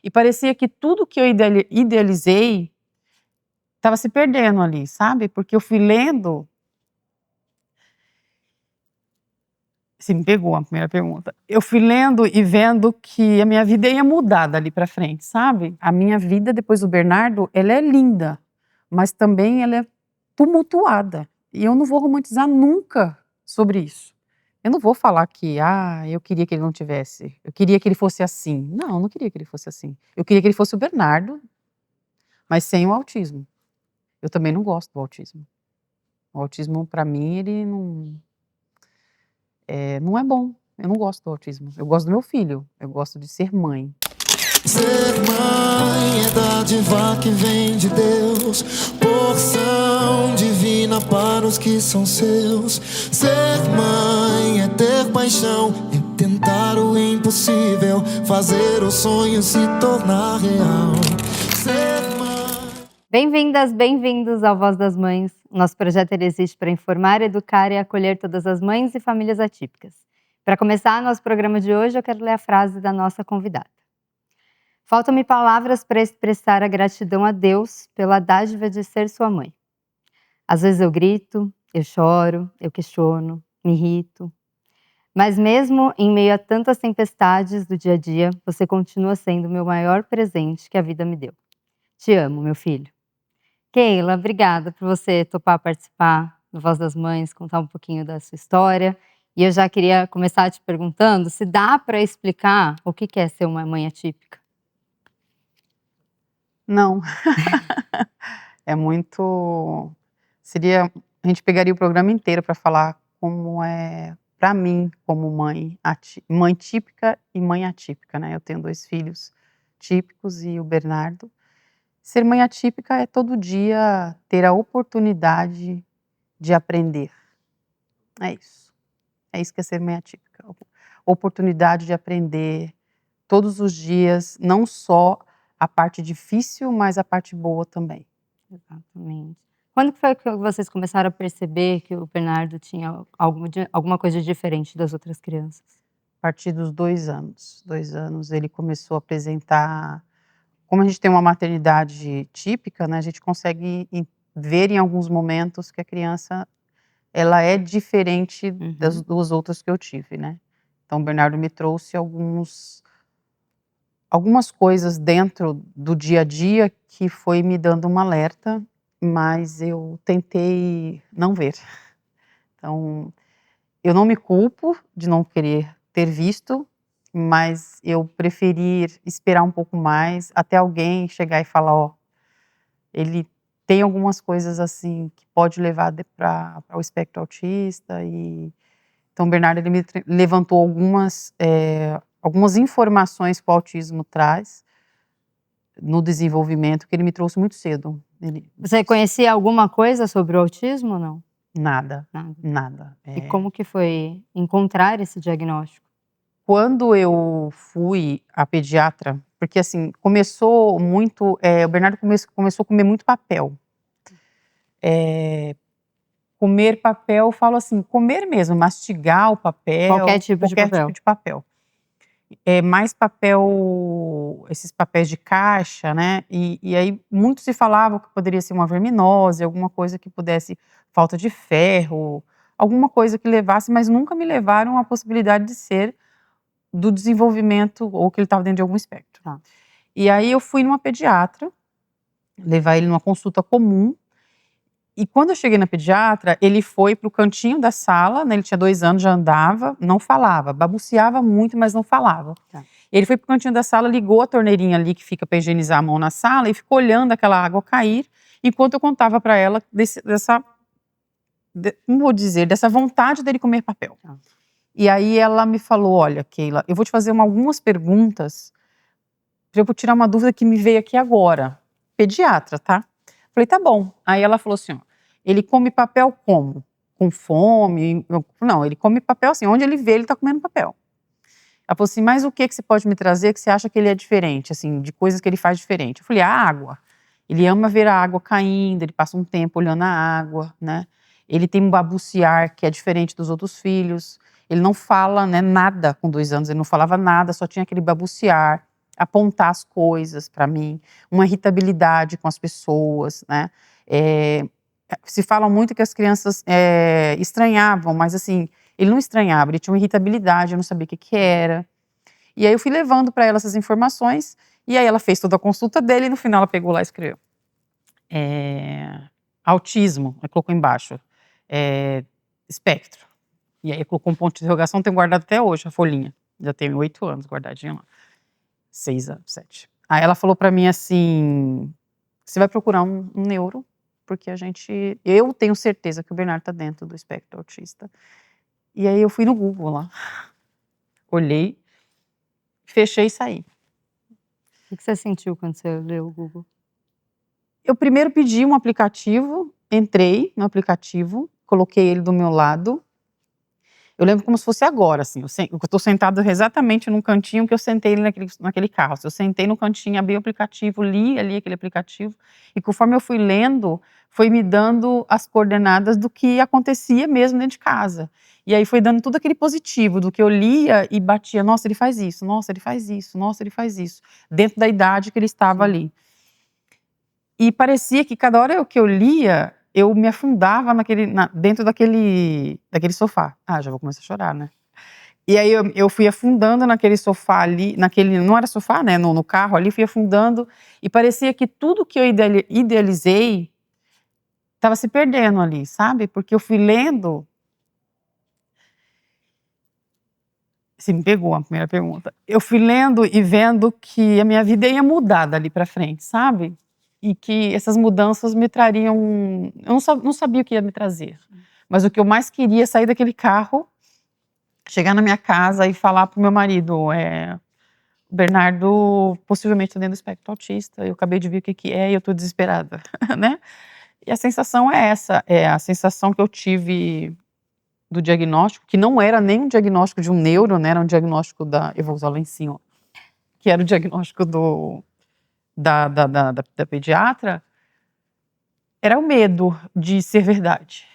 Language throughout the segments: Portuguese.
E parecia que tudo que eu idealizei estava se perdendo ali, sabe? Porque eu fui lendo. Você me pegou a primeira pergunta. Eu fui lendo e vendo que a minha vida ia mudar dali pra frente, sabe? A minha vida depois do Bernardo, ela é linda, mas também ela é tumultuada. E eu não vou romantizar nunca sobre isso. Eu não vou falar que, eu queria que ele não tivesse, eu queria que ele fosse assim. Não, eu não queria que ele fosse assim. Eu queria que ele fosse o Bernardo, mas sem o autismo. Eu também não gosto do autismo. O autismo, pra mim, ele não é bom. Eu não gosto do autismo. Eu gosto do meu filho. Eu gosto de ser mãe. Ser mãe é dádiva que vem de Deus, porção divina para os que são seus. Ser mãe é ter paixão, é tentar o impossível, fazer o sonho se tornar real. Ser mãe. Bem-vindas, bem-vindos ao Voz das Mães. Nosso projeto existe para informar, educar e acolher todas as mães e famílias atípicas. Para começar nosso programa de hoje, eu quero ler a frase da nossa convidada. Faltam-me palavras para expressar a gratidão a Deus pela dádiva de ser sua mãe. Às vezes eu grito, eu choro, eu questiono, me irrito. Mas mesmo em meio a tantas tempestades do dia a dia, você continua sendo o meu maior presente que a vida me deu. Te amo, meu filho. Keila, obrigada por você topar participar do Voz das Mães, contar um pouquinho da sua história. E eu já queria começar te perguntando se dá para explicar o que é ser uma mãe atípica. Não. É muito. A gente pegaria o programa inteiro para falar como é para mim, como mãe típica e mãe atípica, né? Eu tenho 2 filhos típicos e o Bernardo. Ser mãe atípica é todo dia ter a oportunidade de aprender. É isso. É isso que é ser mãe atípica. Oportunidade de aprender todos os dias, não só a parte difícil, mas a parte boa também. Exatamente. Quando que foi que vocês começaram a perceber que o Bernardo tinha alguma coisa diferente das outras crianças? A partir dos 2 anos. 2 anos ele começou a apresentar. Como a gente tem uma maternidade típica, né, a gente consegue ver em alguns momentos que a criança, ela é diferente dos outros que eu tive, né. Então o Bernardo me trouxe algumas coisas dentro do dia a dia que foi me dando um alerta, mas eu tentei não ver. Então, eu não me culpo de não querer ter visto, mas eu preferi esperar um pouco mais, até alguém chegar e falar: "Ó, ele tem algumas coisas, assim, que pode levar para o espectro autista", e então o Bernardo ele me levantou algumas informações que o autismo traz no desenvolvimento, que ele me trouxe muito cedo. Você conhecia alguma coisa sobre o autismo ou não? Nada, Nada. nada. E como que foi encontrar esse diagnóstico? Quando eu fui à pediatra, porque assim, começou muito, o Bernardo começou a comer muito papel. Comer papel, eu falo assim, comer mesmo, mastigar o papel, Qualquer tipo de qualquer papel. tipo de papel. Mais papel, esses papéis de caixa, né, e aí muito se falava que poderia ser uma verminose, alguma coisa que pudesse, falta de ferro, alguma coisa que levasse, mas nunca me levaram à possibilidade de ser do desenvolvimento ou que ele estava dentro de algum espectro. Tá. E aí eu fui numa pediatra, levar ele numa consulta comum, e quando eu cheguei na pediatra, ele foi para o cantinho da sala, né, ele tinha 2 anos, já andava, não falava, balbuciava muito, mas não falava. Tá. Ele foi para o cantinho da sala, ligou a torneirinha ali que fica para higienizar a mão na sala e ficou olhando aquela água cair, enquanto eu contava para ela como vou dizer, dessa vontade dele comer papel. Tá. E aí ela me falou: "Olha, Keila, eu vou te fazer algumas perguntas para eu tirar uma dúvida que me veio aqui agora". Pediatra, tá? Falei: "Tá bom". Aí ela falou assim, ó: "Ele come papel como? Com fome?". Não, ele come papel assim, onde ele vê, ele tá comendo papel. Ela falou assim: "Mas o que você pode me trazer que você acha que ele é diferente, assim, de coisas que ele faz diferente?". Eu falei: "A água. Ele ama ver a água caindo, ele passa um tempo olhando a água, né. Ele tem um babuciar que é diferente dos outros filhos. Ele não fala, né, nada com 2 anos, ele não falava nada, só tinha aquele babuciar. apontar as coisas para mim, uma irritabilidade com as pessoas, né? Se fala muito que as crianças estranhavam, mas assim, ele não estranhava, ele tinha uma irritabilidade, eu não sabia o que era. E aí eu fui levando para ela essas informações, e aí ela fez toda a consulta dele, e no final ela pegou lá e escreveu. Autismo, aí colocou embaixo, espectro. E aí colocou um ponto de interrogação, tenho guardado até hoje a folhinha. Já tenho 8 anos guardadinha lá. 6 anos, 7. Aí ela falou pra mim assim, você vai procurar um neuro, porque eu tenho certeza que o Bernardo tá dentro do espectro autista. E aí eu fui no Google lá, olhei, fechei e saí. O que você sentiu quando você leu o Google? Eu primeiro pedi um aplicativo, entrei no aplicativo, coloquei ele do meu lado. Eu lembro como se fosse agora, assim, eu tô sentado exatamente num cantinho que eu sentei naquele carro. Eu sentei no cantinho, abri o aplicativo, li ali aquele aplicativo, e conforme eu fui lendo, foi me dando as coordenadas do que acontecia mesmo dentro de casa. E aí foi dando tudo aquele positivo, do que eu lia e batia, nossa, ele faz isso, nossa, ele faz isso, nossa, ele faz isso, dentro da idade que ele estava ali. E parecia que cada hora que eu lia, eu me afundava dentro daquele sofá. Já vou começar a chorar, né? E aí eu fui afundando naquele sofá ali, não era sofá, né? No carro ali, fui afundando. E parecia que tudo que eu idealizei estava se perdendo ali, sabe? Porque eu fui lendo. Você me pegou a primeira pergunta. Eu fui lendo e vendo que a minha vida ia mudar dali pra frente, sabe? E que essas mudanças me trariam. Eu não sabia o que ia me trazer. Mas o que eu mais queria é sair daquele carro, chegar na minha casa e falar pro meu marido: o Bernardo possivelmente está dentro do espectro autista, eu acabei de ver o que é e eu tô desesperada, né? E a sensação é essa, a sensação que eu tive do diagnóstico, que não era nem um diagnóstico de um neuro, né? Era um diagnóstico eu vou usar lá em cima, que era o diagnóstico da pediatra, era o medo de ser verdade.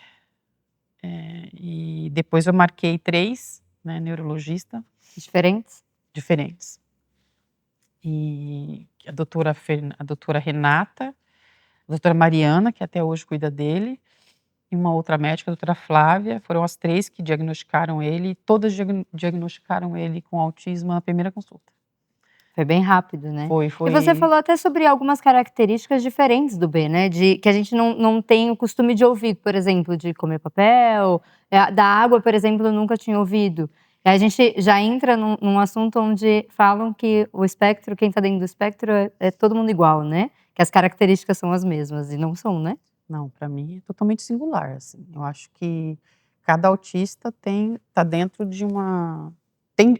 E depois eu marquei 3, né, neurologistas. Diferentes? E a doutora Renata, a doutora Mariana, que até hoje cuida dele, e uma outra médica, a doutora Flávia, foram as 3 que diagnosticaram ele, e todas diagnosticaram ele com autismo na primeira consulta. Foi bem rápido, né? Foi. E você falou até sobre algumas características diferentes do B, né? Que a gente não tem o costume de ouvir, por exemplo, de comer papel, da água, por exemplo, eu nunca tinha ouvido. E a gente já entra num assunto onde falam que o espectro, quem tá dentro do espectro é todo mundo igual, né? Que as características são as mesmas, e não são, né? Não, para mim é totalmente singular, assim. Eu acho que cada autista tá dentro de uma...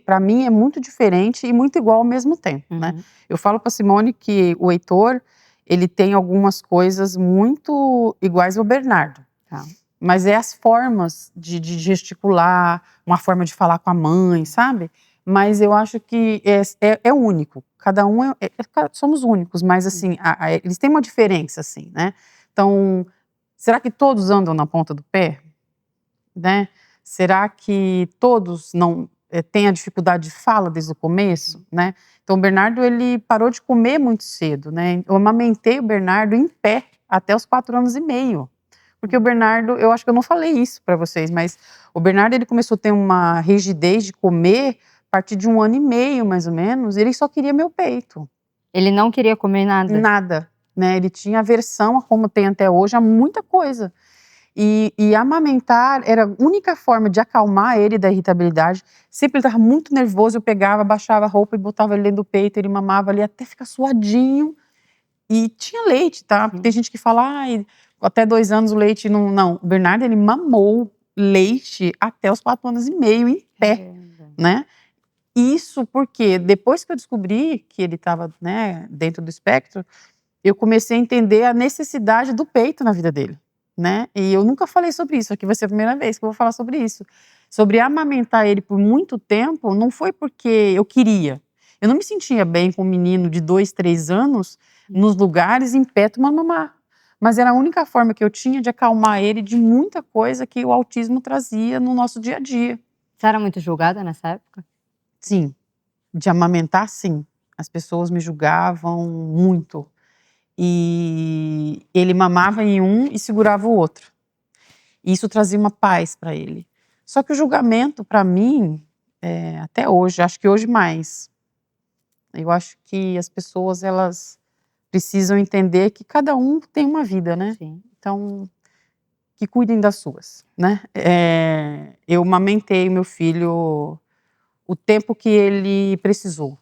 Para mim é muito diferente e muito igual ao mesmo tempo, né? Eu falo para Simone que o Heitor, ele tem algumas coisas muito iguais ao Bernardo. Tá. Mas é as formas de gesticular, uma forma de falar com a mãe, sabe? Mas eu acho que é único. Cada um somos únicos, mas assim, eles têm uma diferença, assim, né? Então, será que todos andam na ponta do pé? Né? Será que todos não têm a dificuldade de fala desde o começo? Né? Então, o Bernardo, ele parou de comer muito cedo, né? Eu amamentei o Bernardo em pé até os 4 anos e meio. Porque o Bernardo, eu acho que eu não falei isso para vocês, mas o Bernardo, ele começou a ter uma rigidez de comer a partir de 1 ano e meio, mais ou menos, e ele só queria meu peito. Ele não queria comer nada? Nada, né? Ele tinha aversão, como tem até hoje, a muita coisa. E amamentar era a única forma de acalmar ele da irritabilidade. Sempre ele estava muito nervoso, eu pegava, baixava a roupa e botava ele dentro do peito, ele mamava ali até ficar suadinho. E tinha leite, tá? Tem gente que fala, até 2 anos o leite não... Não, o Bernardo, ele mamou leite até os 4 anos e meio, em pé, né? Isso porque depois que eu descobri que ele estava, né, dentro do espectro, eu comecei a entender a necessidade do peito na vida dele, né? E eu nunca falei sobre isso, aqui vai ser a primeira vez que eu vou falar sobre isso. Sobre amamentar ele por muito tempo, não foi porque eu queria. Eu não me sentia bem com um menino de 2, 3 anos nos lugares em pé tomando mamar. Mas era a única forma que eu tinha de acalmar ele de muita coisa que o autismo trazia no nosso dia a dia. Você era muito julgada nessa época? Sim. De amamentar, sim. As pessoas me julgavam muito. E ele mamava em um e segurava o outro. E isso trazia uma paz para ele. Só que o julgamento, para mim, até hoje, acho que hoje mais. Eu acho que as pessoas, elas precisam entender que cada um tem uma vida, né? Sim. Então, que cuidem das suas, né? Eu amamentei meu filho o tempo que ele precisou.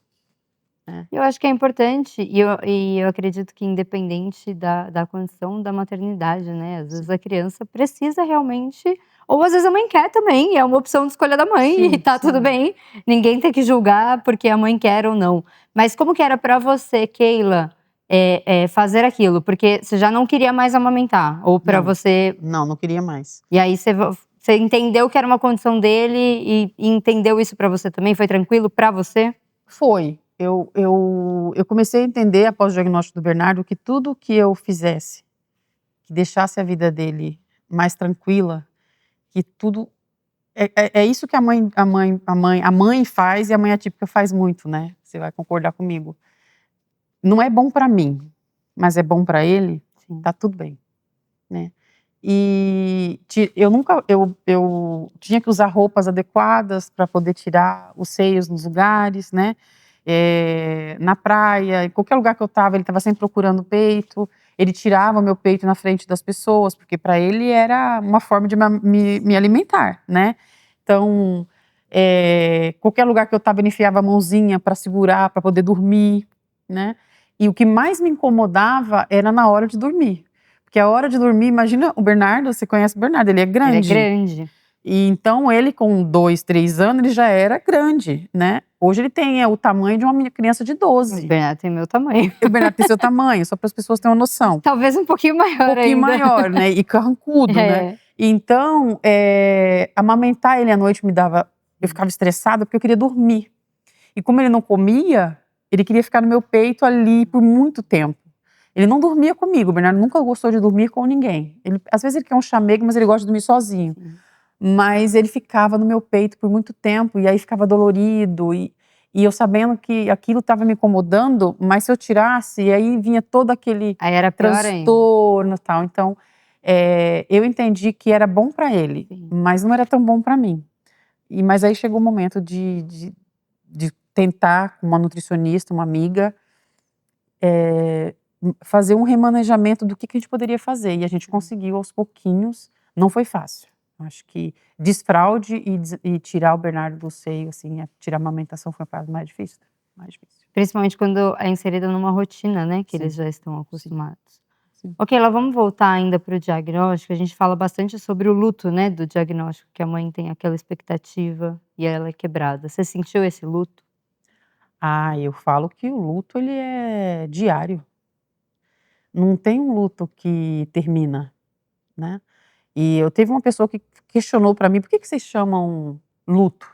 Eu acho que é importante, e eu acredito que independente da condição da maternidade, né, às vezes a criança precisa realmente, ou às vezes a mãe quer também, é uma opção de escolha da mãe, Sim, e tá sim. tudo bem, ninguém tem que julgar porque a mãe quer ou não. Mas como que era pra você, Keila, fazer aquilo? Porque você já não queria mais amamentar, ou pra Não. você... Não queria mais. E aí você entendeu que era uma condição dele e entendeu isso pra você também? Foi tranquilo pra você? Foi. Eu comecei a entender, após o diagnóstico do Bernardo, que tudo que eu fizesse, que deixasse a vida dele mais tranquila, que tudo... É isso que a mãe faz, e a mãe atípica faz muito, né? Você vai concordar comigo. Não é bom pra mim, mas é bom pra ele, Sim. tá tudo bem, né? E eu tinha que usar roupas adequadas para poder tirar os seios nos lugares, né? Na praia, em qualquer lugar que eu estava, ele estava sempre procurando o peito. Ele tirava meu peito na frente das pessoas, porque para ele era uma forma de me alimentar, né? Então, qualquer lugar que eu estava, ele enfiava a mãozinha para segurar, para poder dormir, né? E o que mais me incomodava era na hora de dormir. Porque a hora de dormir, imagina o Bernardo, você conhece o Bernardo, ele é grande. Ele é grande. E então ele com 2, 3 anos, ele já era grande, né? Hoje ele tem o tamanho de uma criança de 12. O Bernardo tem meu tamanho. O Bernardo tem seu tamanho, só para as pessoas terem uma noção. Talvez um pouquinho maior ainda. Um pouquinho maior, né? E carrancudo, né? Então, amamentar ele à noite me dava... Eu ficava estressada porque eu queria dormir. E como ele não comia, ele queria ficar no meu peito ali por muito tempo. Ele não dormia comigo, o Bernardo nunca gostou de dormir com ninguém. Às vezes ele quer um chamego, mas ele gosta de dormir sozinho. Mas ele ficava no meu peito por muito tempo, e aí ficava dolorido, e eu sabendo que aquilo estava me incomodando, mas se eu tirasse, aí vinha todo aquele aí era transtorno e tal. Então, eu entendi que era bom para ele, mas não era tão bom para mim. Mas aí chegou o momento de tentar, com uma nutricionista, uma amiga, fazer um remanejamento do que a gente poderia fazer. E a gente conseguiu aos pouquinhos, não foi fácil. Acho que desfraude e tirar o Bernardo do seio, assim, tirar a amamentação foi a parte mais difícil. Principalmente quando é inserida numa rotina, né, que eles já estão acostumados. Ok, lá vamos voltar ainda para o diagnóstico. A gente fala bastante sobre o luto, né, do diagnóstico, que a mãe tem aquela expectativa e ela é quebrada. Você sentiu esse luto? Eu falo que o luto, ele é diário. Não tem um luto que termina, né? E eu teve uma pessoa que questionou para mim, por que vocês chamam luto?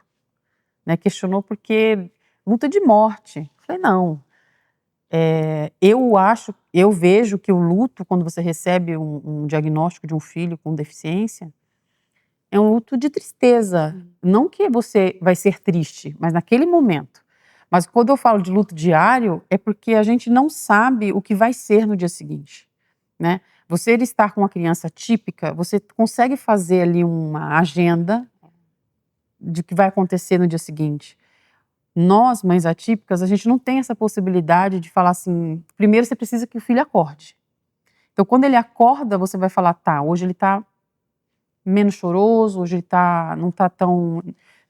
Né? Questionou porque luto é de morte. Eu falei, não. Eu vejo que o luto, quando você recebe um diagnóstico de um filho com deficiência, é um luto de tristeza. Não que você vai ser triste, mas naquele momento. Mas quando eu falo de luto diário, é porque a gente não sabe o que vai ser no dia seguinte, né? Você estar com uma criança típica, você consegue fazer ali uma agenda de que vai acontecer no dia seguinte. Nós, mães atípicas, a gente não tem essa possibilidade de falar assim, primeiro você precisa que o filho acorde. Então, quando ele acorda, você vai falar, tá, hoje ele tá menos choroso, hoje ele não tá tão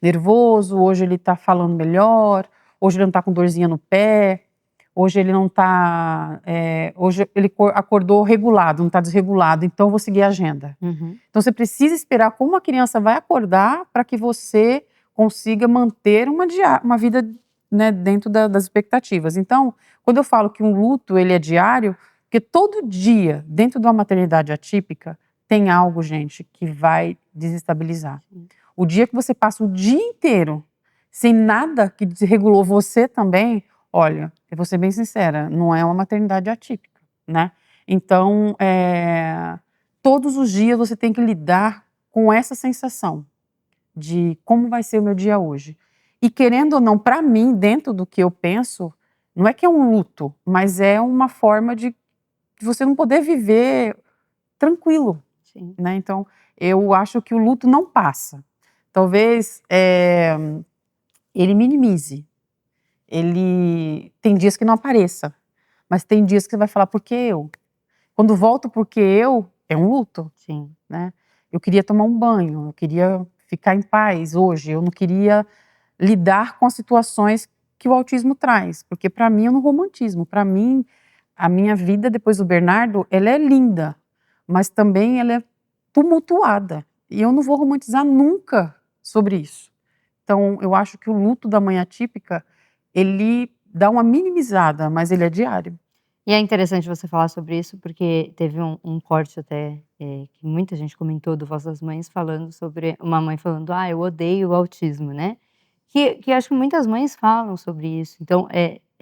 nervoso, hoje ele tá falando melhor, hoje ele não tá com dorzinha no pé, hoje ele não tá... hoje ele acordou regulado, não tá desregulado, então eu vou seguir a agenda. Então você precisa esperar como a criança vai acordar para que você consiga manter uma vida, né, dentro das expectativas. Então, quando eu falo que um luto ele é diário, porque todo dia, dentro de uma maternidade atípica, tem algo, gente, que vai desestabilizar. O dia que você passa o dia inteiro sem nada que desregulou você também, olha, eu vou ser bem sincera, não é uma maternidade atípica, né? Então, todos os dias você tem que lidar com essa sensação de como vai ser o meu dia hoje. E querendo ou não, para mim, dentro do que eu penso, não é que é um luto, mas é uma forma de você não poder viver tranquilo, Sim. né? Então, eu acho que o luto não passa. Talvez ele minimize. Ele tem dias que não apareça, mas tem dias que você vai falar, por que eu? Quando volta porque eu, é um luto, Sim. né? Eu queria tomar um banho, eu queria ficar em paz hoje, eu não queria lidar com as situações que o autismo traz, porque para mim eu não romantismo, para mim a minha vida depois do Bernardo, ela é linda, mas também ela é tumultuada, e eu não vou romantizar nunca sobre isso. Então eu acho que o luto da mãe atípica, ele dá uma minimizada, mas ele é diário. E é interessante você falar sobre isso, porque teve um corte até, que muita gente comentou do Voz das Mães, falando sobre uma mãe falando: "Ah, eu odeio o autismo", né. Que acho que muitas mães falam sobre isso. Então,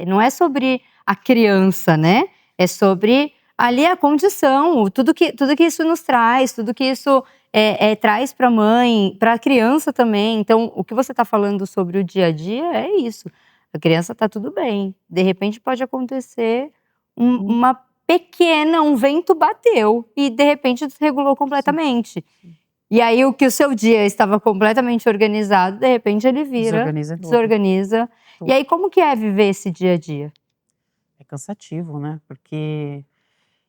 não é sobre a criança, né, é sobre ali a condição, tudo que isso nos traz, tudo que isso, traz para a mãe, para a criança também. Então, o que você está falando sobre o dia a dia é isso, a criança está tudo bem, de repente pode acontecer uma pequena um vento bateu e de repente desregulou completamente. E aí o que o seu dia estava completamente organizado, de repente ele vira, Desorganiza tudo. desorganiza. Tudo. E aí como que é viver esse dia a dia? É cansativo, né, porque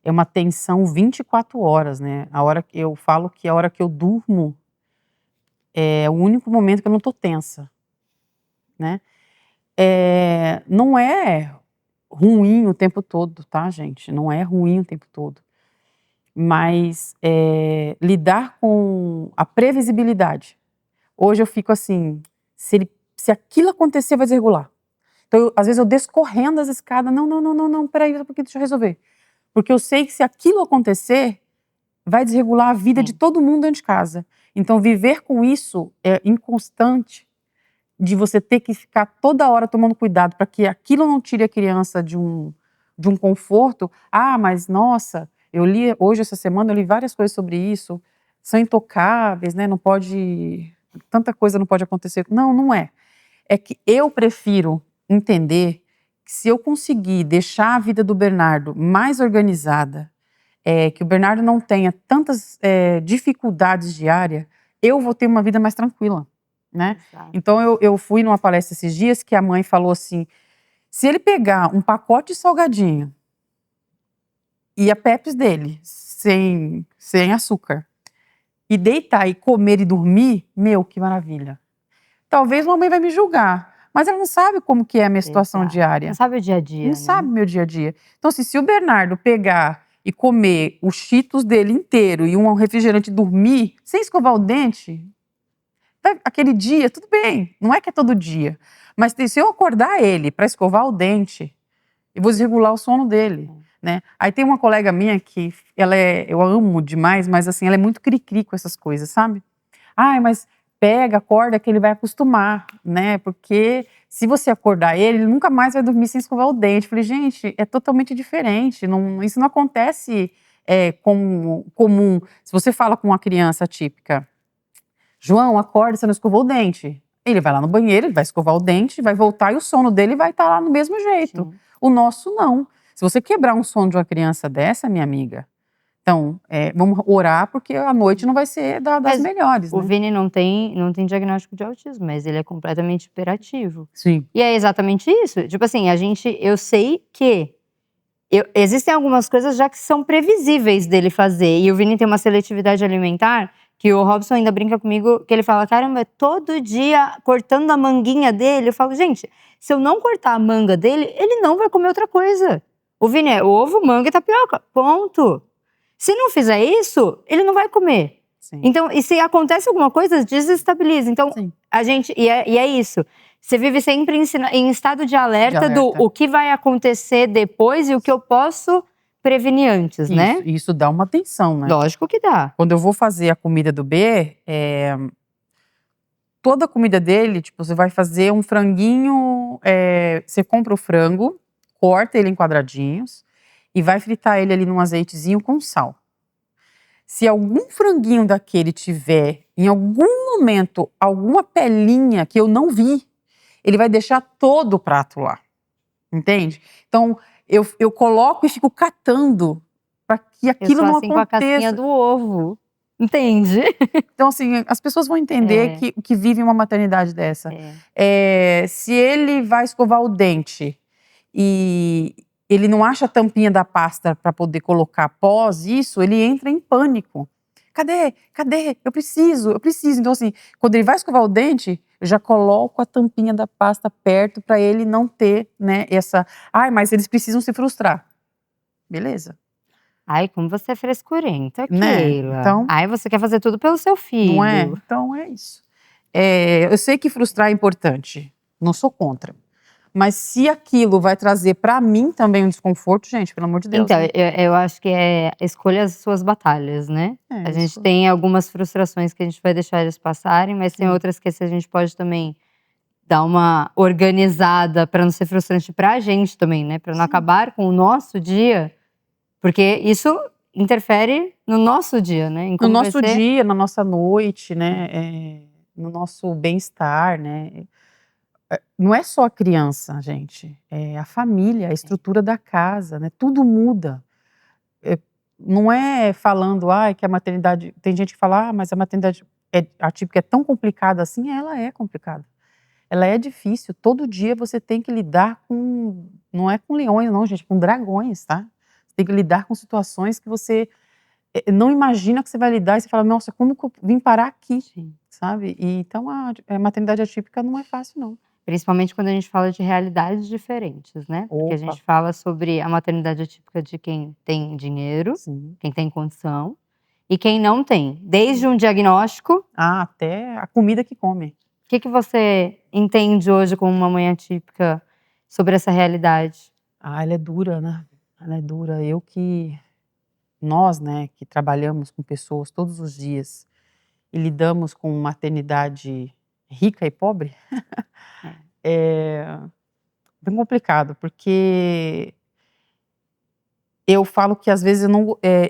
é uma tensão 24 horas, né, a hora que eu falo que a hora que eu durmo, é o único momento que eu não tô tensa, né. Não é ruim o tempo todo, tá, gente, não é ruim o tempo todo, mas, lidar com a previsibilidade. Hoje eu fico assim, se aquilo acontecer vai desregular. Então às vezes eu desço correndo as escadas, não, não, não, não, não, espera aí, só um pouquinho, deixa eu resolver. Porque eu sei que se aquilo acontecer, vai desregular a vida de todo mundo dentro de casa. Então viver com isso inconstante, de você ter que ficar toda hora tomando cuidado para que aquilo não tire a criança de um conforto. Ah, mas nossa, eu li hoje, essa semana, eu li várias coisas sobre isso, são intocáveis, né, não pode, tanta coisa não pode acontecer. Não, não é. É que eu prefiro entender que se eu conseguir deixar a vida do Bernardo mais organizada, que o Bernardo não tenha tantas dificuldades diárias, eu vou ter uma vida mais tranquila, né? Exato. Então eu fui numa palestra esses dias que a mãe falou assim, se ele pegar um pacote de salgadinho e a Pepsi dele, sem açúcar, e deitar e comer e dormir, meu, que maravilha. Talvez uma mãe vai me julgar, mas ela não sabe como que é a minha situação Exato. diária. Não sabe o dia a dia, Não né? sabe o meu dia a dia. Então, assim, se o Bernardo pegar e comer os Cheetos dele inteiro e um refrigerante e dormir, sem escovar o dente, aquele dia, tudo bem, não é que é todo dia. Mas se eu acordar ele para escovar o dente, eu vou desregular o sono dele, né? Aí tem uma colega minha que, eu amo demais, mas assim, ela é muito cri-cri com essas coisas, sabe? Ai, mas pega, acorda que ele vai acostumar, né? Porque se você acordar ele nunca mais vai dormir sem escovar o dente. Eu falei, gente, é totalmente diferente. Isso não acontece como comum. Se você fala com uma criança típica, João, acorda, você não escovou o dente. Ele vai lá no banheiro, ele vai escovar o dente, vai voltar e o sono dele vai estar lá no mesmo jeito. Sim. O nosso não. Se você quebrar um sono de uma criança dessa, minha amiga, então, vamos orar porque a noite não vai ser das Mas melhores, o né? Vini não tem diagnóstico de autismo, mas ele é completamente hiperativo. Sim. E é exatamente isso. Tipo assim, eu sei que existem algumas coisas já que são previsíveis dele fazer. E o Vini tem uma seletividade alimentar que o Robson ainda brinca comigo, que ele fala, caramba, todo dia cortando a manguinha dele. Eu falo, gente, se eu não cortar a manga dele, ele não vai comer outra coisa. O Vini é ovo, manga e tapioca, ponto. Se não fizer isso, ele não vai comer. Sim. Então, e se acontece alguma coisa, desestabiliza. Então, Sim. a gente, e é isso. Você vive sempre em estado de alerta do o que vai acontecer depois e o que eu posso prevenir antes, né? Isso dá uma tensão, né? Lógico que dá. Quando eu vou fazer a comida do B, toda a comida dele, tipo, você vai fazer um franguinho, você compra o frango, corta ele em quadradinhos e vai fritar ele ali num azeitezinho com sal. Se algum franguinho daquele tiver, em algum momento, alguma pelinha que eu não vi, ele vai deixar todo o prato lá. entende? Então, eu coloco e fico catando para que Eu aquilo sou não assim com a casquinha aconteça. do ovo. Entende? Então, assim, as pessoas vão entender É. que vivem uma maternidade dessa. Se ele vai escovar o dente e ele não acha a tampinha da pasta para poder colocar após isso, ele entra em pânico. Cadê? Cadê? Eu preciso, eu preciso. Então, assim, quando ele vai escovar o dente, eu já coloco a tampinha da pasta perto para ele não ter, né, essa... Ai, mas eles precisam se frustrar. Beleza, Ai, como você é frescurenta, né? Keila. Então, Ai, você quer fazer tudo pelo seu não é? filho. Então é isso. Eu sei que frustrar é importante, não sou contra. Mas se aquilo vai trazer pra mim também um desconforto, gente, pelo amor de Deus, Então, né? eu acho que escolha as suas batalhas, né? A gente Isso. tem algumas frustrações que a gente vai deixar eles passarem, mas tem Sim. outras que a gente pode também dar uma organizada pra não ser frustrante pra gente também, né? Pra não Sim. acabar com o nosso dia, porque isso interfere no nosso dia, né? Em No como vai nosso ser. dia, na nossa noite, né? No nosso bem-estar, né? Não é só a criança, gente. É a família, a estrutura da casa, né? Tudo muda. Não é falando, que a maternidade... Tem gente que fala, mas a maternidade atípica é tão complicada assim. Ela é complicada. Ela é difícil. Todo dia você tem que lidar com... Não é com leões, não, gente. Com dragões, tá? Você tem que lidar com situações que você não imagina que você vai lidar. E você fala, nossa, como que eu vim parar aqui? Sim. Sabe? E então a maternidade atípica não é fácil, não. Principalmente quando a gente fala de realidades diferentes, né? Porque a Opa, gente fala sobre a maternidade atípica de quem tem dinheiro, sim. quem tem condição, e quem não tem. Desde um diagnóstico, Até a comida que come. o que você entende hoje como uma mãe atípica sobre essa realidade? Ela é dura, né? Ela é dura. Nós, né, que trabalhamos com pessoas todos os dias e lidamos com maternidade rica e pobre, é bem complicado, porque eu falo que às vezes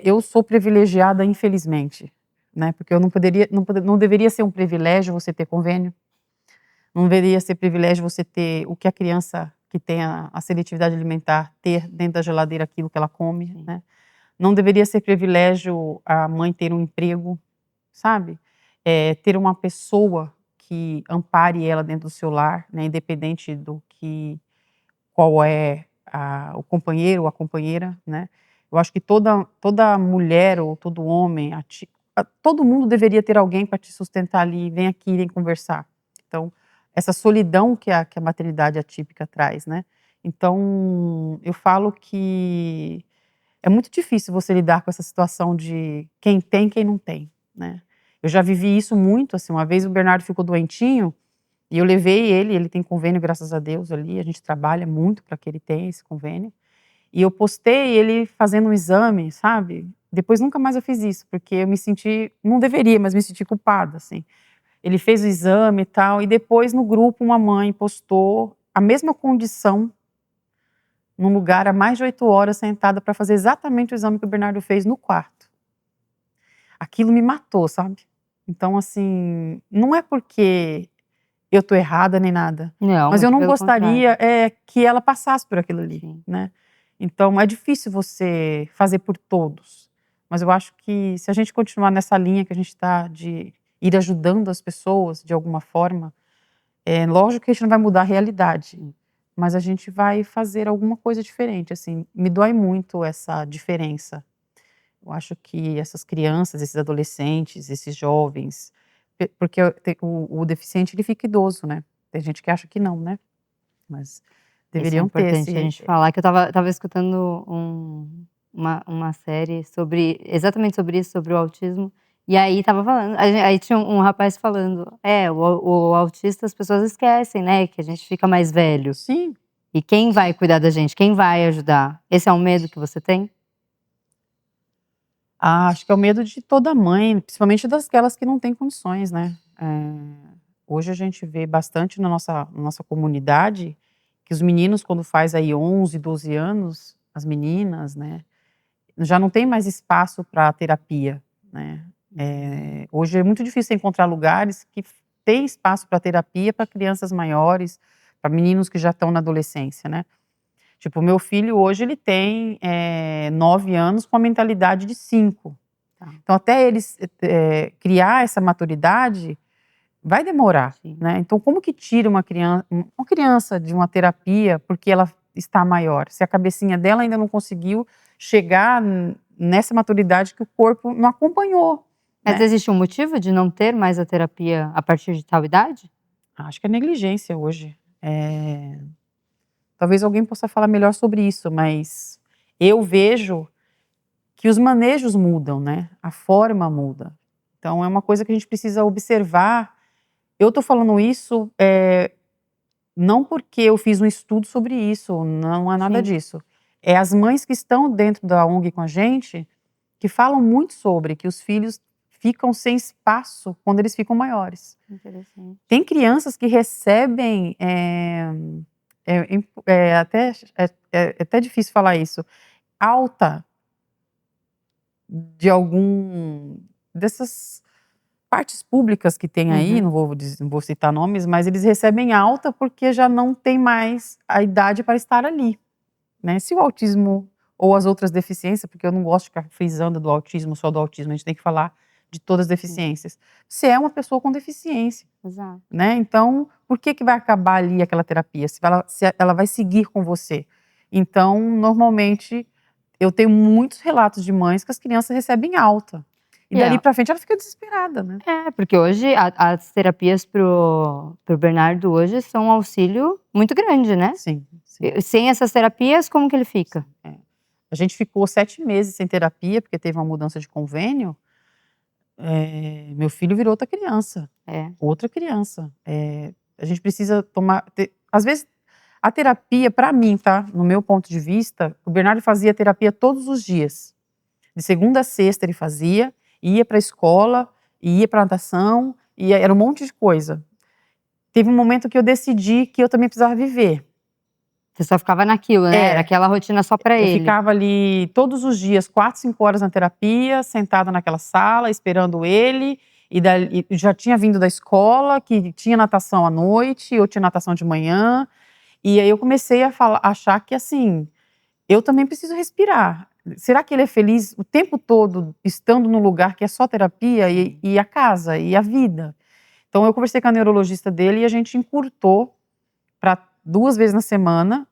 eu sou privilegiada, infelizmente, né? Porque eu não deveria ser um privilégio você ter convênio, não deveria ser privilégio você ter o que a criança que tem a seletividade alimentar ter dentro da geladeira aquilo que ela come, Sim. né? Não deveria ser privilégio a mãe ter um emprego, sabe? Ter uma pessoa que ampare ela dentro do seu lar, né? Independente qual é o companheiro ou a companheira, né? Eu acho que toda mulher ou todo homem, todo mundo deveria ter alguém para te sustentar ali, vem aqui, vem conversar. Então, essa solidão que a maternidade atípica traz, né? Então, eu falo que é muito difícil você lidar com essa situação de quem tem e quem não tem, né? Eu já vivi isso muito, assim, uma vez o Bernardo ficou doentinho, e eu levei ele tem convênio, graças a Deus, ali, a gente trabalha muito para que ele tenha esse convênio, e eu postei ele fazendo um exame, sabe? Depois nunca mais eu fiz isso, porque eu me senti, não deveria, mas me senti culpada, assim. Ele fez o exame e tal, e depois no grupo uma mãe postou a mesma condição, num lugar há mais de 8 horas sentada para fazer exatamente o exame que o Bernardo fez no quarto. Aquilo me matou, sabe? Então, assim, não é porque eu tô errada nem nada, Não, mas eu muito não pelo contrário. gostaria que ela passasse por aquilo ali, Sim. né. Então é difícil você fazer por todos, mas eu acho que se a gente continuar nessa linha que a gente tá de ir ajudando as pessoas de alguma forma, lógico que a gente não vai mudar a realidade, mas a gente vai fazer alguma coisa diferente, assim. Me dói muito essa diferença. Eu acho que essas crianças, esses adolescentes, esses jovens, porque o deficiente ele fica idoso, né. Tem gente que acha que não, né, mas Isso é deveriam ter importante a esse gente falar, que eu estava escutando uma série exatamente sobre isso, sobre o autismo, e aí estava falando, aí tinha um rapaz falando, o autista as pessoas esquecem, né, que a gente fica mais velho. Sim. E quem vai cuidar da gente? Quem vai ajudar? Esse é um medo que você tem? Acho que é o medo de toda mãe, principalmente daquelas que não têm condições, né. Hoje a gente vê bastante na nossa comunidade, que os meninos quando faz aí 11, 12 anos, as meninas, né, já não tem mais espaço para terapia, né. Hoje é muito difícil encontrar lugares que têm espaço para terapia para crianças maiores, para meninos que já estão na adolescência, né. Tipo, o meu filho hoje, ele tem 9 anos com a mentalidade de 5. Tá. Então, até eles criar essa maturidade, vai demorar, Sim. né? Então, como que tira uma criança de uma terapia porque ela está maior? Se a cabecinha dela ainda não conseguiu chegar nessa maturidade que o corpo não acompanhou. Mas né? existe um motivo de não ter mais a terapia a partir de tal idade? Acho que é negligência hoje. Talvez alguém possa falar melhor sobre isso, mas eu vejo que os manejos mudam, né? A forma muda. Então, é uma coisa que a gente precisa observar. Eu tô falando isso não porque eu fiz um estudo sobre isso, não é nada Sim. disso. É as mães que estão dentro da ONG com a gente que falam muito sobre que os filhos ficam sem espaço quando eles ficam maiores. Interessante. Tem crianças que recebem, até difícil falar isso, alta de algum dessas partes públicas que tem aí, não vou citar nomes, mas eles recebem alta porque já não tem mais a idade para estar ali, né? Se o autismo ou as outras deficiências, porque eu não gosto de ficar frisando do autismo, só do autismo, a gente tem que falar de todas as deficiências. Você é uma pessoa com deficiência, Exato. né? Então, por que vai acabar ali aquela terapia? Se ela vai seguir com você. Então, normalmente, eu tenho muitos relatos de mães que as crianças recebem alta. E dali pra frente ela fica desesperada, né? Porque hoje as terapias pro Bernardo hoje são um auxílio muito grande, né? Sim. Sem essas terapias, como que ele fica? A gente ficou 7 meses sem terapia, porque teve uma mudança de convênio. Meu filho virou outra criança. Outra criança. A gente precisa às vezes, a terapia, pra mim, tá? No meu ponto de vista, o Bernardo fazia terapia todos os dias. De segunda a sexta ele fazia, ia pra escola, ia pra natação, era um monte de coisa. Teve um momento que eu decidi que eu também precisava viver. Você só ficava naquilo, né? Era aquela rotina só pra ele. Eu ficava ali todos os dias, 4, 5 horas na terapia, sentada naquela sala, esperando ele. E já tinha vindo da escola, que tinha natação à noite, ou tinha natação de manhã. E aí eu comecei a achar que, assim, eu também preciso respirar. Será que ele é feliz o tempo todo estando num lugar que é só terapia e a casa e a vida? Então eu conversei com a neurologista dele e a gente encurtou para 2 vezes na semana,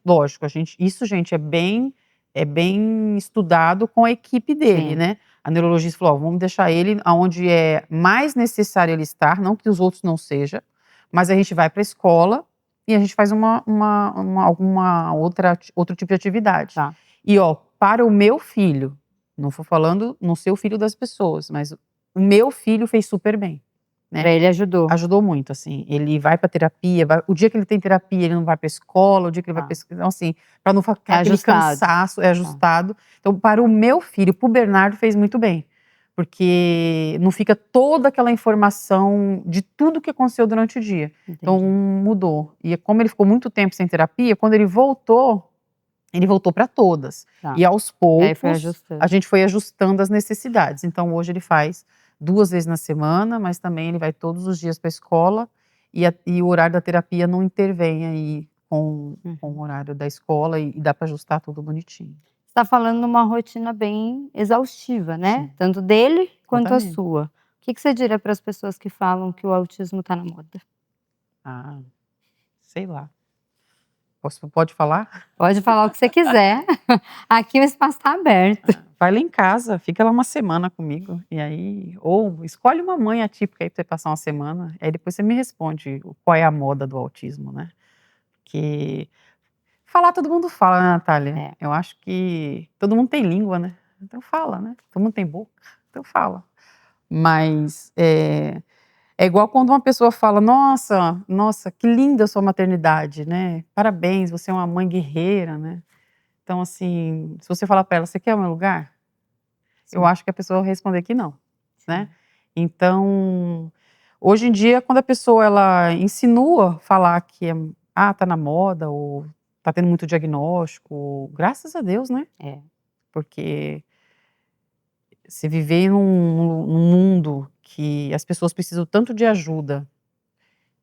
lógico, isso, gente, é bem estudado com a equipe dele, né? A neurologista falou: vamos deixar ele aonde é mais necessário ele estar, não que os outros não seja, mas a gente vai para a escola e a gente faz alguma outro tipo de atividade. Tá. E para o meu filho, não estou falando no seu filho das pessoas, mas o meu filho fez super bem. Né? Pra ele ajudou. Ajudou muito, assim. Ele vai pra terapia, o dia que ele tem terapia, ele não vai pra escola, o dia que ele vai pra escola. Então, assim, pra não ficar aquele cansaço, é ajustado. Então, para o meu filho, pro Bernardo, fez muito bem. Porque não fica toda aquela informação de tudo que aconteceu durante o dia. Entendi. Então, mudou. E como ele ficou muito tempo sem terapia, quando ele voltou pra todas. E aos poucos, a gente foi ajustando as necessidades. Então, hoje ele faz 2 vezes na semana, mas também ele vai todos os dias para a escola e o horário da terapia não intervém aí com o horário da escola e dá para ajustar tudo bonitinho. Você tá falando numa rotina bem exaustiva, né? Sim. Tanto dele quanto a sua. O que você diria para as pessoas que falam que o autismo tá na moda? Sei lá. Pode falar? Pode falar o que você quiser. Aqui o espaço está aberto. Vai lá em casa, fica lá uma semana comigo. E aí, ou escolhe uma mãe atípica aí pra você passar uma semana. Aí depois você me responde qual é a moda do autismo, né? Porque falar todo mundo fala, né, Natália? Eu acho que todo mundo tem língua, né? Então fala, né? Todo mundo tem boca, então fala. Mas é igual quando uma pessoa fala: nossa, que linda a sua maternidade, né? Parabéns, você é uma mãe guerreira, né? Então, assim, se você falar para ela: você quer o meu lugar? Sim. Eu acho que a pessoa vai responder que não, né? Então, hoje em dia, quando a pessoa ela insinua falar que tá na moda ou tá tendo muito diagnóstico, graças a Deus, né? Porque se viver num mundo que as pessoas precisam tanto de ajuda.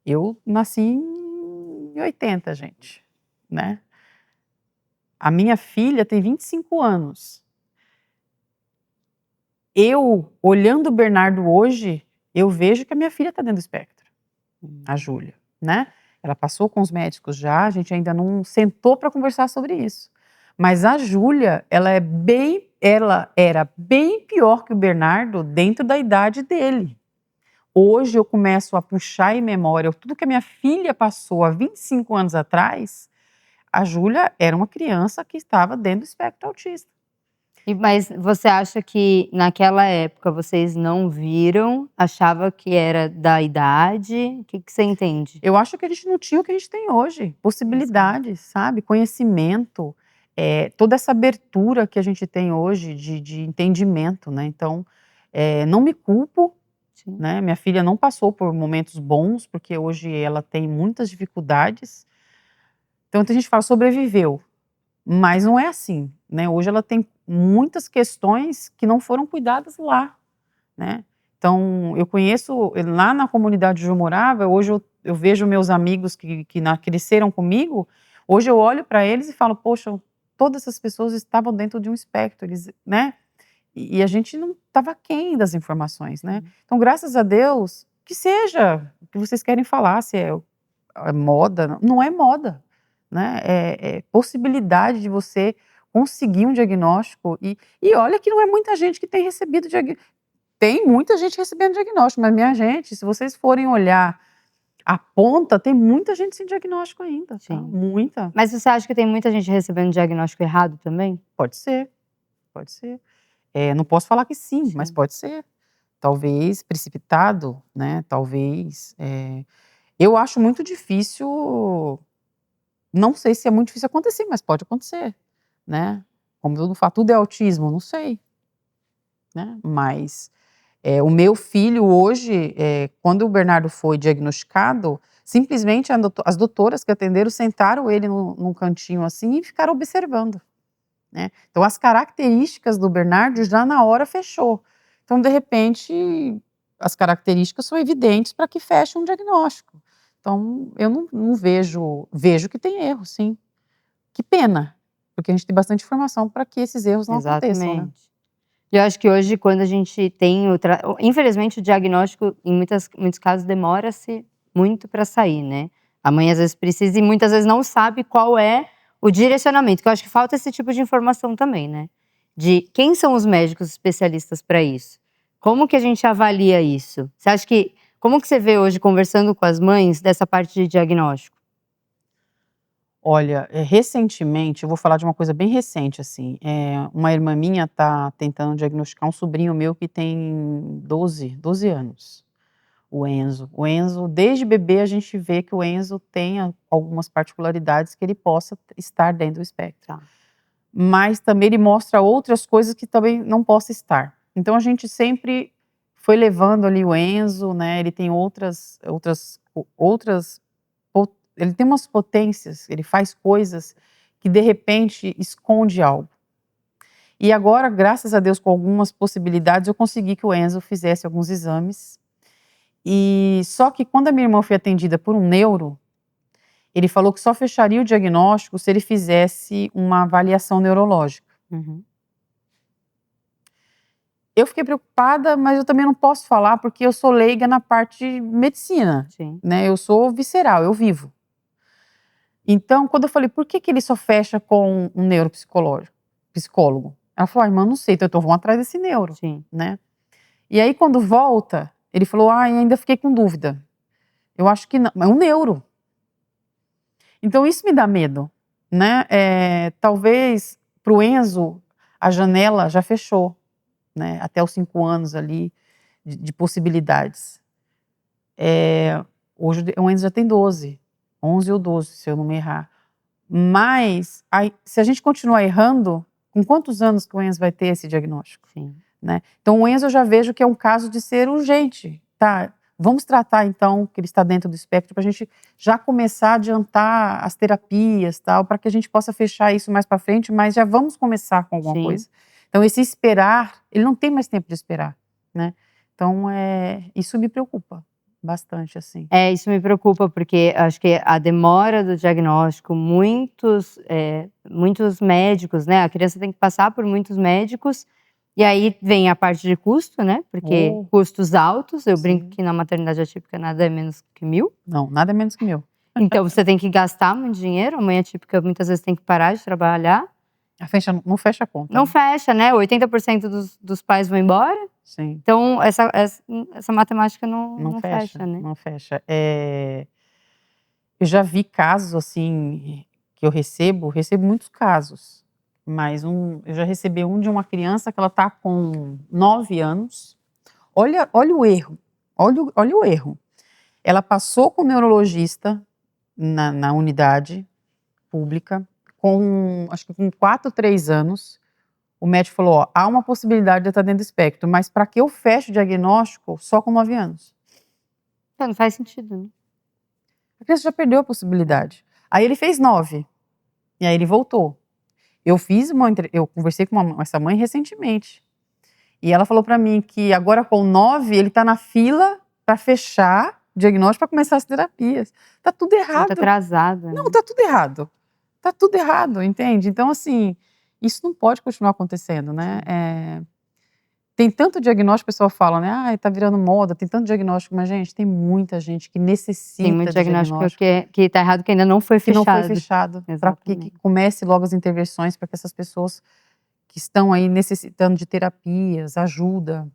Eu nasci em 80, gente, né? A minha filha tem 25 anos. Eu, olhando o Bernardo hoje, eu vejo que a minha filha está dentro do espectro, a Júlia, né? Ela passou com os médicos já, a gente ainda não sentou para conversar sobre isso. Mas a Júlia, ela era bem pior que o Bernardo dentro da idade dele. Hoje eu começo a puxar em memória tudo que a minha filha passou há 25 anos atrás. A Júlia era uma criança que estava dentro do espectro autista. Mas você acha que naquela época vocês não viram, achava que era da idade? O que você entende? Eu acho que a gente não tinha o que a gente tem hoje, possibilidades, sabe? Conhecimento, toda essa abertura que a gente tem hoje de entendimento, né? Então, não me culpo, Sim. né? Minha filha não passou por momentos bons, porque hoje ela tem muitas dificuldades. Então, a gente fala, sobreviveu, mas não é assim, né? Hoje ela tem muitas questões que não foram cuidadas lá, né? Então, eu conheço, lá na comunidade onde eu morava, hoje eu vejo meus amigos que cresceram comigo, hoje eu olho para eles e falo, poxa, todas essas pessoas estavam dentro de um espectro, eles, né? E a gente não estava aquém das informações, né? Então, graças a Deus, que seja o que vocês querem falar, se é moda, não é moda, né? É possibilidade de você conseguir um diagnóstico e olha que não é muita gente que tem recebido diagnóstico. Tem muita gente recebendo diagnóstico, mas minha gente, se vocês forem olhar a ponta, tem muita gente sem diagnóstico ainda, tá? Sim. Muita. Mas você acha que tem muita gente recebendo diagnóstico errado também? Pode ser, pode ser. Não posso falar que sim, mas pode ser. Talvez precipitado, né? Talvez. Eu acho muito difícil. Não sei se é muito difícil acontecer, mas pode acontecer, né? Como todo fato, tudo é autismo, não sei, né? Mas o meu filho hoje, quando o Bernardo foi diagnosticado, simplesmente as doutoras que atenderam sentaram ele num cantinho assim e ficaram observando, né? Então as características do Bernardo já na hora fechou. Então de repente as características são evidentes para que feche um diagnóstico. Então eu não vejo que tem erro, sim. Que pena, porque a gente tem bastante informação para que esses erros não aconteçam, né? E eu acho que hoje, quando a gente tem infelizmente o diagnóstico, em muitos casos, demora-se muito para sair, né? A mãe às vezes precisa e muitas vezes não sabe qual é o direcionamento, que eu acho que falta esse tipo de informação também, né? De quem são os médicos especialistas para isso? Como que a gente avalia isso? Você acha que, como que você vê hoje, conversando com as mães, dessa parte de diagnóstico? Olha, recentemente, eu vou falar de uma coisa bem recente, assim, uma irmã minha tá tentando diagnosticar um sobrinho meu que tem 12 anos, o Enzo. O Enzo, desde bebê, a gente vê que o Enzo tem algumas particularidades que ele possa estar dentro do espectro. Tá. Mas também ele mostra outras coisas que também não possa estar. Então a gente sempre foi levando ali o Enzo, né, ele tem ele tem umas potências, ele faz coisas que de repente esconde algo. E agora, graças a Deus, com algumas possibilidades, eu consegui que o Enzo fizesse alguns exames. E só que quando a minha irmã foi atendida por um neuro, ele falou que só fecharia o diagnóstico se ele fizesse uma avaliação neurológica. Uhum. Eu fiquei preocupada, mas eu também não posso falar porque eu sou leiga na parte de medicina, Sim. né? Eu sou visceral, eu vivo. Então, quando eu falei, por que ele só fecha com um psicólogo? Ela falou, irmã, não sei, então vamos atrás desse neuro, Sim. né? E aí, quando volta, ele falou, ainda fiquei com dúvida. Eu acho que não, é um neuro. Então, isso me dá medo, né? Talvez, pro Enzo, a janela já fechou, né? Até os 5 anos ali, de possibilidades. Hoje, o Enzo já tem 12, 11 ou 12, se eu não me errar. Mas, se a gente continuar errando, com quantos anos que o Enzo vai ter esse diagnóstico? Sim. Né? Então, o Enzo eu já vejo que é um caso de ser urgente, tá? Vamos tratar, então, que ele está dentro do espectro, para a gente já começar a adiantar as terapias, tal, para que a gente possa fechar isso mais para frente, mas já vamos começar com alguma coisa. Então, esse esperar, ele não tem mais tempo de esperar, né? Então, isso me preocupa. bastante, assim. Isso me preocupa, porque acho que a demora do diagnóstico, muitos médicos, né, a criança tem que passar por muitos médicos, e aí vem a parte de custo, né, porque Oh, custos altos, eu brinco sim. que na maternidade atípica nada é menos que 1.000. Não, nada menos que 1.000. Então você tem que gastar muito dinheiro, a mãe atípica muitas vezes tem que parar de trabalhar. Não fecha a conta, Não né? fecha, né, 80% dos pais vão embora, Sim, então essa matemática não não fecha, fecha, né. não fecha. Eu já vi casos, assim, que eu recebo muitos casos, mas eu já recebi um de uma criança que ela tá com 9 anos. Olha o erro, olha o erro. Ela passou com o neurologista na unidade pública, acho que com 4, 3 anos, o médico falou: ó, há uma possibilidade de estar dentro do espectro, mas para que eu feche o diagnóstico só com 9 anos? Então não faz sentido, né. A criança já perdeu a possibilidade. Aí ele fez 9, e aí ele voltou. Eu conversei com essa mãe recentemente, e ela falou para mim que agora com 9 ele está na fila para fechar o diagnóstico para começar as terapias. Tá tudo errado. Muito atrasado, né. Não, tá tudo errado. Tá tudo errado, entende? Então, assim, isso não pode continuar acontecendo, né? Tem tanto diagnóstico, o pessoal fala, né? Ah, tá virando moda, tem tanto diagnóstico, mas, gente, tem muita gente que necessita Tem muito de diagnóstico diagnóstico que tá errado, que ainda não foi que não fechado. foi fechado, para que Exatamente. comece logo as intervenções para que essas pessoas que estão aí necessitando de terapias, ajuda,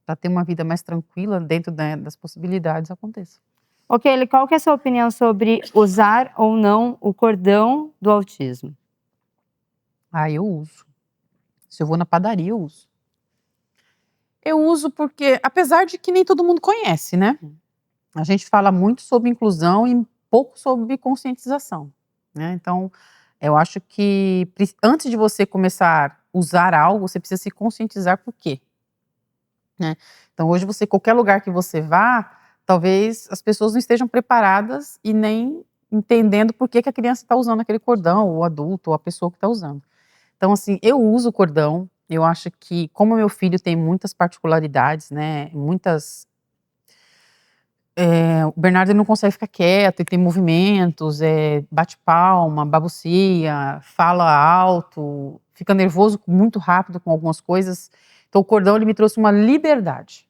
para ter uma vida mais tranquila dentro, né, das possibilidades, aconteça. Ok, qual que é a sua opinião sobre usar ou não o cordão do autismo? Ah, eu uso. Se eu vou na padaria, eu uso. Eu uso porque, apesar de que nem todo mundo conhece, né? A gente fala muito sobre inclusão e pouco sobre conscientização, né? Então, eu acho que antes de você começar a usar algo, você precisa se conscientizar por quê, né? Então, hoje qualquer lugar que você vá, talvez as pessoas não estejam preparadas e nem entendendo por que a criança está usando aquele cordão, ou o adulto, ou a pessoa que está usando. Então, assim, eu uso o cordão. Eu acho que, como meu filho tem muitas particularidades, né, o Bernardo ele não consegue ficar quieto, ele tem movimentos, bate palma, babucia, fala alto, fica nervoso muito rápido com algumas coisas. Então o cordão ele me trouxe uma liberdade,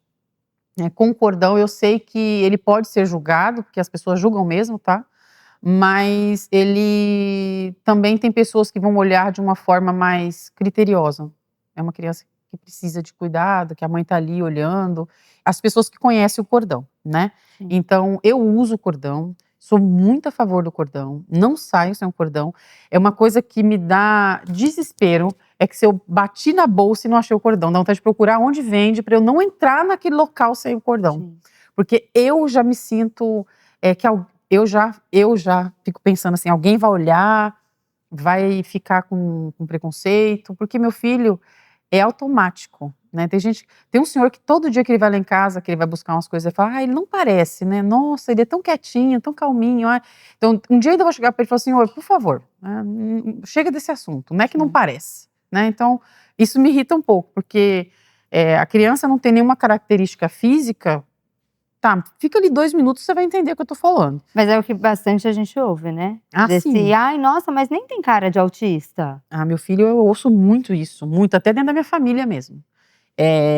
né? Com o cordão eu sei que ele pode ser julgado, porque as pessoas julgam mesmo, tá? Mas ele também tem pessoas que vão olhar de uma forma mais criteriosa. É uma criança que precisa de cuidado, que a mãe tá ali olhando. As pessoas que conhecem o cordão, né? Então, eu uso o cordão, sou muito a favor do cordão, não saio sem o cordão. É uma coisa que me dá desespero, é que se eu bati na bolsa e não achei o cordão, dá vontade de procurar onde vende para eu não entrar naquele local sem o cordão. Sim. Porque eu já me sinto, eu já fico pensando assim, alguém vai olhar, vai ficar com preconceito, porque meu filho é automático, né? Tem um senhor que todo dia que ele vai lá em casa, que ele vai buscar umas coisas, ele fala, ele não parece, né? Nossa, ele é tão quietinho, tão calminho. Então, um dia eu ainda vou chegar para ele e falar, senhor, por favor, né, chega desse assunto, não é que não parece, né? Então, isso me irrita um pouco, porque a criança não tem nenhuma característica física, tá, fica ali 2 minutos, você vai entender o que eu tô falando. Mas é o que bastante a gente ouve, né? Sim. Ai, nossa, mas nem tem cara de autista. Meu filho, eu ouço muito isso, muito, até dentro da minha família mesmo.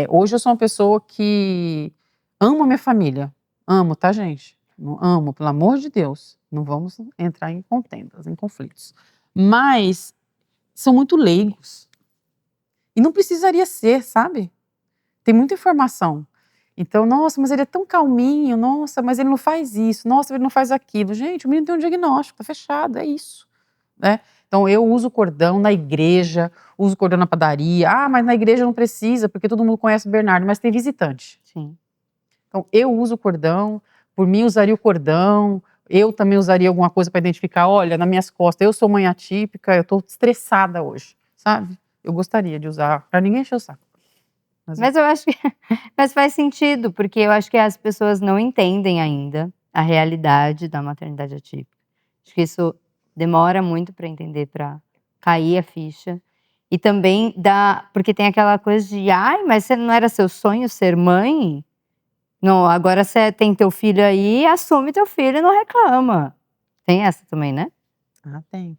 Hoje eu sou uma pessoa que amo a minha família. Amo, tá, gente? Amo, pelo amor de Deus. Não vamos entrar em contendas, em conflitos. Mas são muito leigos. E não precisaria ser, sabe? Tem muita informação. Então, nossa, mas ele é tão calminho, nossa, mas ele não faz isso, nossa, ele não faz aquilo. Gente, o menino tem um diagnóstico, tá fechado, é isso, né? Então, eu uso o cordão na igreja, uso o cordão na padaria. Mas na igreja não precisa, porque todo mundo conhece o Bernardo, mas tem visitante. Sim. Então, eu uso o cordão, por mim usaria o cordão, eu também usaria alguma coisa para identificar, olha, nas minhas costas, eu sou mãe atípica, eu tô estressada hoje, sabe? Eu gostaria de usar, para ninguém encher o saco. Mas eu acho que mas faz sentido, porque eu acho que as pessoas não entendem ainda a realidade da maternidade atípica. Acho que isso demora muito para entender, para cair a ficha. E também porque tem aquela coisa de, ai, mas você não era seu sonho ser mãe? Não, agora você tem teu filho aí, assume teu filho e não reclama. Tem essa também, né? Ah, tem.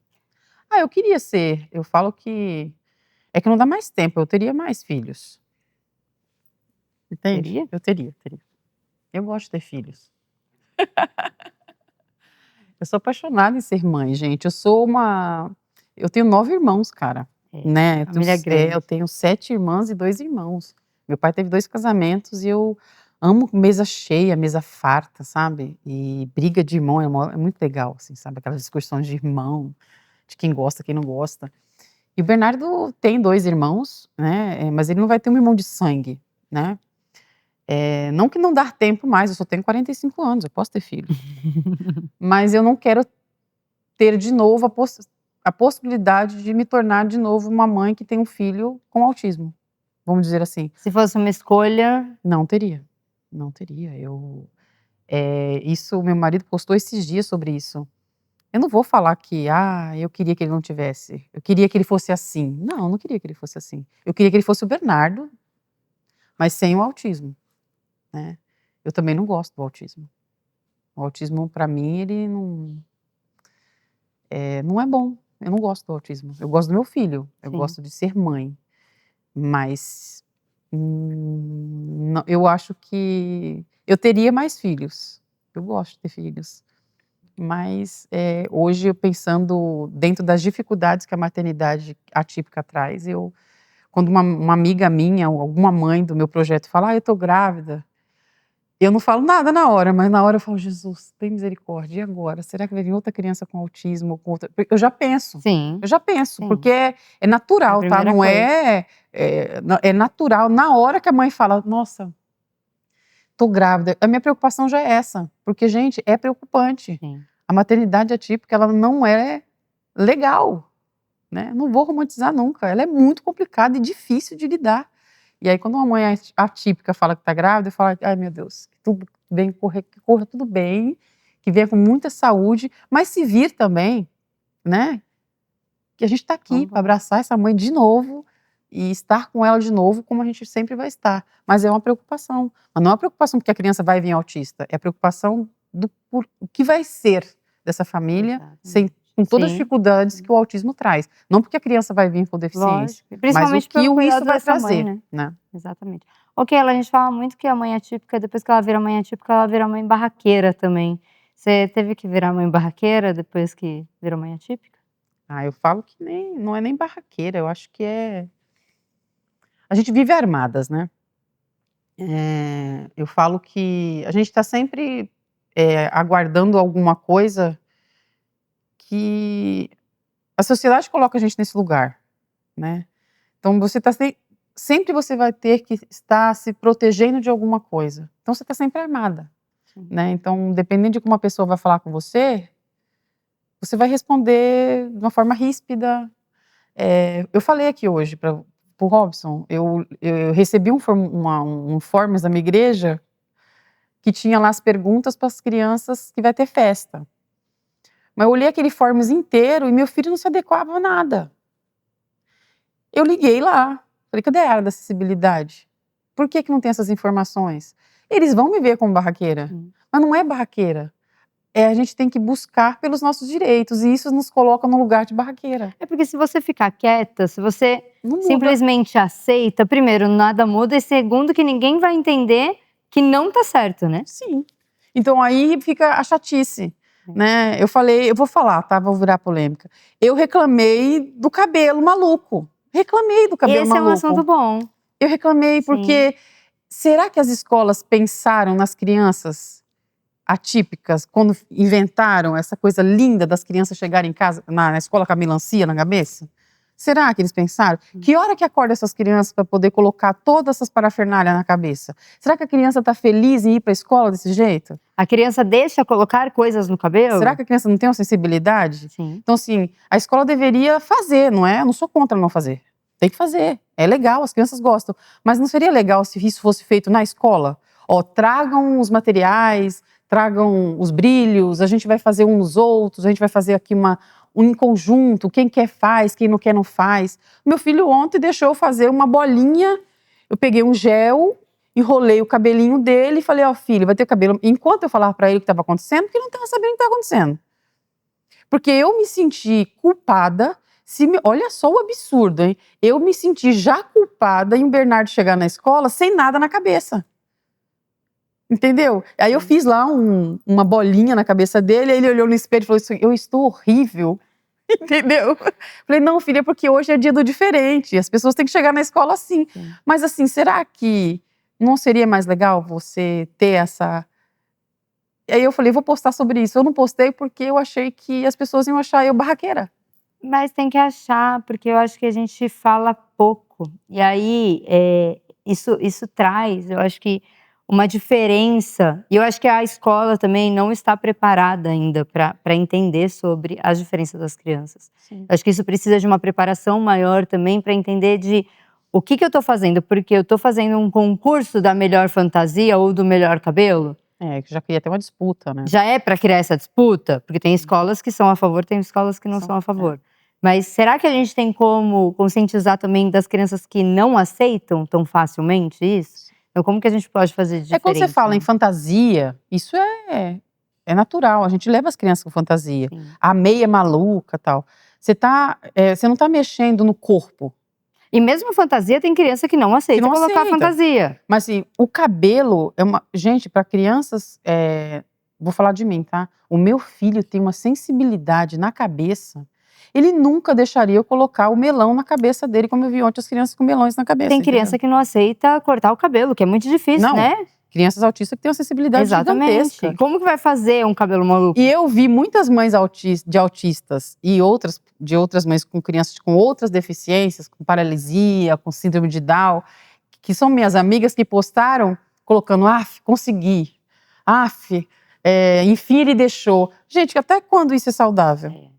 Ah, eu queria ser. Eu falo que é que não dá mais tempo, eu teria mais filhos. Entende? Teria? Eu teria. Eu gosto de ter filhos. Eu sou apaixonada em ser mãe, gente. Eu tenho 9 irmãos, cara. Né? Família grande. Eu tenho 7 irmãs e 2 irmãos. Meu pai teve 2 casamentos e eu amo mesa cheia, mesa farta, sabe? E briga de irmão é muito legal, assim, sabe? Aquelas discussões de irmão, de quem gosta, quem não gosta. E o Bernardo tem 2 irmãos, né? Mas ele não vai ter um irmão de sangue, né? Não que não dá tempo mais, eu só tenho 45 anos, eu posso ter filho. Mas eu não quero ter de novo a possibilidade de me tornar de novo uma mãe que tem um filho com autismo, vamos dizer assim. Se fosse uma escolha, Não teria. Isso, meu marido postou esses dias sobre isso. Eu não vou falar que, eu queria que ele não tivesse, eu queria que ele fosse assim. Não, eu não queria que ele fosse assim. Eu queria que ele fosse o Bernardo, mas sem o autismo, né? Eu também não gosto do autismo. O autismo, pra mim, ele não é bom. Eu não gosto do autismo. Eu gosto do meu filho, eu Sim. gosto de ser mãe, mas não, eu acho que eu teria mais filhos. Eu gosto de ter filhos. Mas hoje, eu pensando dentro das dificuldades que a maternidade atípica traz, quando uma amiga minha, ou alguma mãe do meu projeto fala, eu tô grávida, eu não falo nada na hora, mas na hora eu falo, Jesus, tem misericórdia, e agora? Será que vai vir outra criança com autismo? Eu já penso. sim. Eu já penso, Sim. porque é natural, É a tá? primeira Não é natural. Na hora que a mãe fala, nossa, tô grávida, a minha preocupação já é essa, porque, gente, é preocupante. Sim. A maternidade atípica, ela não é legal, né? Não vou romantizar nunca, ela é muito complicada e difícil de lidar. E aí, quando uma mãe atípica fala que tá grávida, eu falo, ai meu Deus, que tudo bem, que corra tudo bem, que venha com muita saúde, mas se vir também, né? Que a gente tá aqui para abraçar essa mãe de novo e estar com ela de novo, como a gente sempre vai estar. Mas é uma preocupação. Mas não é uma preocupação porque a criança vai vir autista, é a preocupação por o que vai ser dessa família, com todas as Sim. dificuldades que o autismo traz. Não porque a criança vai vir com deficiência, Lógico. Principalmente mas o que pelo isso cuidado vai dessa mãe, trazer, né? Exatamente. Ok, a gente fala muito que a mãe atípica, depois que ela vira mãe atípica, ela vira mãe barraqueira também. Você teve que virar mãe barraqueira depois que virou mãe atípica? Eu falo que não é nem barraqueira, eu acho que a gente vive armadas, né? Eu falo que a gente está sempre aguardando alguma coisa que a sociedade coloca a gente nesse lugar, né? Então sempre você vai ter que estar se protegendo de alguma coisa. Então você está sempre armada, né? Então, dependendo de como a pessoa vai falar com você, você vai responder de uma forma ríspida. Eu falei aqui hoje para o Robson, eu recebi um forms da minha igreja que tinha lá as perguntas para as crianças que vai ter festa. Mas eu olhei aquele forms inteiro e meu filho não se adequava a nada. Eu liguei lá, falei, cadê a área da acessibilidade? Por que não tem essas informações? Eles vão me ver como barraqueira, mas não é barraqueira. A gente tem que buscar pelos nossos direitos e isso nos coloca no lugar de barraqueira. É porque se você ficar quieta, se você Não muda. simplesmente aceita, primeiro, nada muda, e segundo, que ninguém vai entender que não tá certo, né? Sim. Então aí fica a chatice, né? Eu vou falar, tá? Vou virar polêmica. Eu reclamei do cabelo maluco. Reclamei do cabelo maluco. Esse é um assunto bom. Eu reclamei porque será que as escolas pensaram nas crianças atípicas quando inventaram essa coisa linda das crianças chegarem em casa, na escola com a melancia na cabeça? Será que eles pensaram? Que hora que acorda essas crianças para poder colocar todas essas parafernálias na cabeça? Será que a criança está feliz em ir para a escola desse jeito? A criança deixa colocar coisas no cabelo? Será que a criança não tem uma sensibilidade? Sim. Então, assim, a escola deveria fazer, não é? Eu não sou contra não fazer. Tem que fazer. É legal, as crianças gostam. Mas não seria legal se isso fosse feito na escola? Tragam os materiais, tragam os brilhos, a gente vai fazer uns nos outros, a gente vai fazer aqui em conjunto, quem quer faz, quem não quer não faz. Meu filho ontem deixou eu fazer uma bolinha, eu peguei um gel enrolei o cabelinho dele e falei, ó, filho, vai ter cabelo. Enquanto eu falava pra ele o que estava acontecendo, porque ele não estava sabendo o que estava acontecendo. Porque eu me senti culpada, olha só o absurdo, hein? Eu me senti já culpada em o Bernardo chegar na escola sem nada na cabeça. Entendeu? Aí eu fiz lá uma bolinha na cabeça dele, aí ele olhou no espelho e falou assim, eu estou horrível. Entendeu? Falei, não, filha, é porque hoje é dia do diferente, as pessoas têm que chegar na escola assim. Sim. Mas assim, será que não seria mais legal você ter essa... Aí eu falei, vou postar sobre isso. Eu não postei porque eu achei que as pessoas iam achar eu barraqueira. Mas tem que achar, porque eu acho que a gente fala pouco. E aí, isso traz, eu acho que uma diferença. E eu acho que a escola também não está preparada ainda para entender sobre as diferenças das crianças. Sim. Eu acho que isso precisa de uma preparação maior também para entender de o que eu estou fazendo. Porque eu estou fazendo um concurso da melhor fantasia ou do melhor cabelo. Que já queria ter uma disputa, né? Já é para criar essa disputa? Porque tem escolas que são a favor, tem escolas que não são a favor. Mas será que a gente tem como conscientizar também das crianças que não aceitam tão facilmente isso? Então, como que a gente pode fazer de diferente? Quando você fala em fantasia, isso é natural. A gente leva as crianças com fantasia. Sim. A meia maluca e tal. Você não tá mexendo no corpo. E mesmo fantasia, tem criança que não aceita colocar fantasia. Mas assim, o cabelo é uma... Gente, para crianças... Vou falar de mim, tá? O meu filho tem uma sensibilidade na cabeça. Ele nunca deixaria eu colocar o melão na cabeça dele, como eu vi ontem as crianças com melões na cabeça. Tem criança que não aceita cortar o cabelo, que é muito difícil, não, né? Crianças autistas que têm uma sensibilidade gigantesca. Como que vai fazer um cabelo maluco? E eu vi muitas mães de autistas e de outras mães com crianças com outras deficiências, com paralisia, com síndrome de Down, que são minhas amigas que postaram colocando, consegui, enfim ele deixou. Gente, até quando isso é saudável?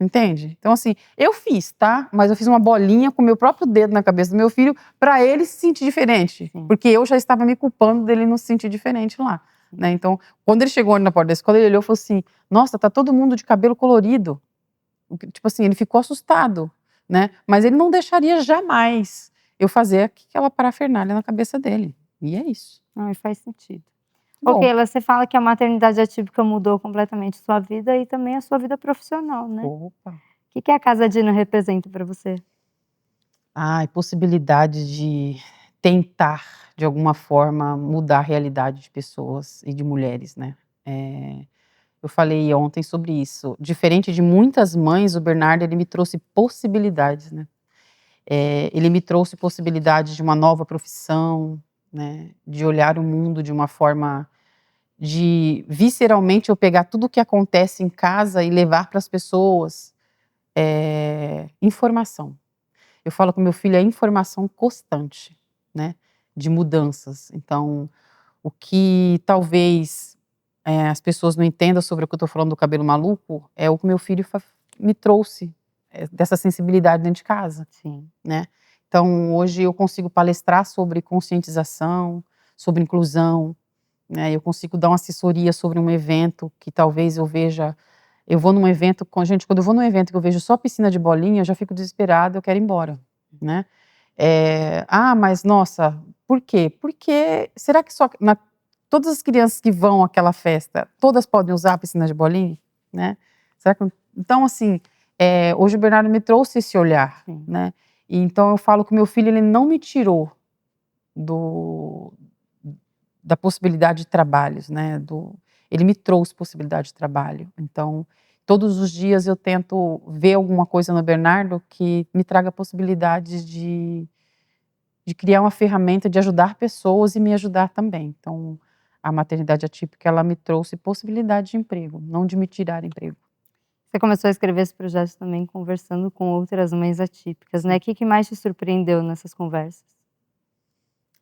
Entende? Então assim, eu fiz, tá? Mas eu fiz uma bolinha com o meu próprio dedo na cabeça do meu filho pra ele se sentir diferente. Sim. Porque eu já estava me culpando dele não se sentir diferente lá, né? Então, quando ele chegou na porta da escola, ele olhou e falou assim, nossa, tá todo mundo de cabelo colorido. Tipo assim, ele ficou assustado, né? Mas ele não deixaria jamais eu fazer aquela parafernália na cabeça dele. E é isso. Não, e faz sentido. Bom. Ok, você fala que a maternidade atípica mudou completamente sua vida e também a sua vida profissional, né? Opa. O que a Casa Dina representa para você? Possibilidade de tentar, de alguma forma, mudar a realidade de pessoas e de mulheres, né? Eu falei ontem sobre isso. Diferente de muitas mães, o Bernardo, ele me trouxe possibilidades, né? Ele me trouxe possibilidades de uma nova profissão, né? De olhar o mundo de uma forma de, visceralmente, eu pegar tudo o que acontece em casa e levar para as pessoas informação. Eu falo com meu filho, é informação constante, né? De mudanças. Então, o que talvez as pessoas não entendam sobre o que eu estou falando do cabelo maluco, é o que meu filho me trouxe, dessa sensibilidade dentro de casa. Sim. Né? Então, hoje eu consigo palestrar sobre conscientização, sobre inclusão, né? Eu consigo dar uma assessoria sobre um evento que talvez eu veja... Eu vou num evento, quando eu vou num evento que eu vejo só piscina de bolinha, eu já fico desesperada, eu quero ir embora, né? Mas nossa, por quê? Porque, será que todas as crianças que vão àquela festa, todas podem usar a piscina de bolinha, né? Será que, então assim, hoje o Bernardo me trouxe esse olhar, né? E então eu falo que o meu filho, ele não me tirou da possibilidade de trabalhos, né? Ele me trouxe possibilidade de trabalho. Então, todos os dias eu tento ver alguma coisa no Bernardo que me traga possibilidades de criar uma ferramenta de ajudar pessoas e me ajudar também. Então, a maternidade atípica, ela me trouxe possibilidade de emprego, não de me tirar emprego. Você começou a escrever esse projeto também conversando com outras mães atípicas, né? O que mais te surpreendeu nessas conversas?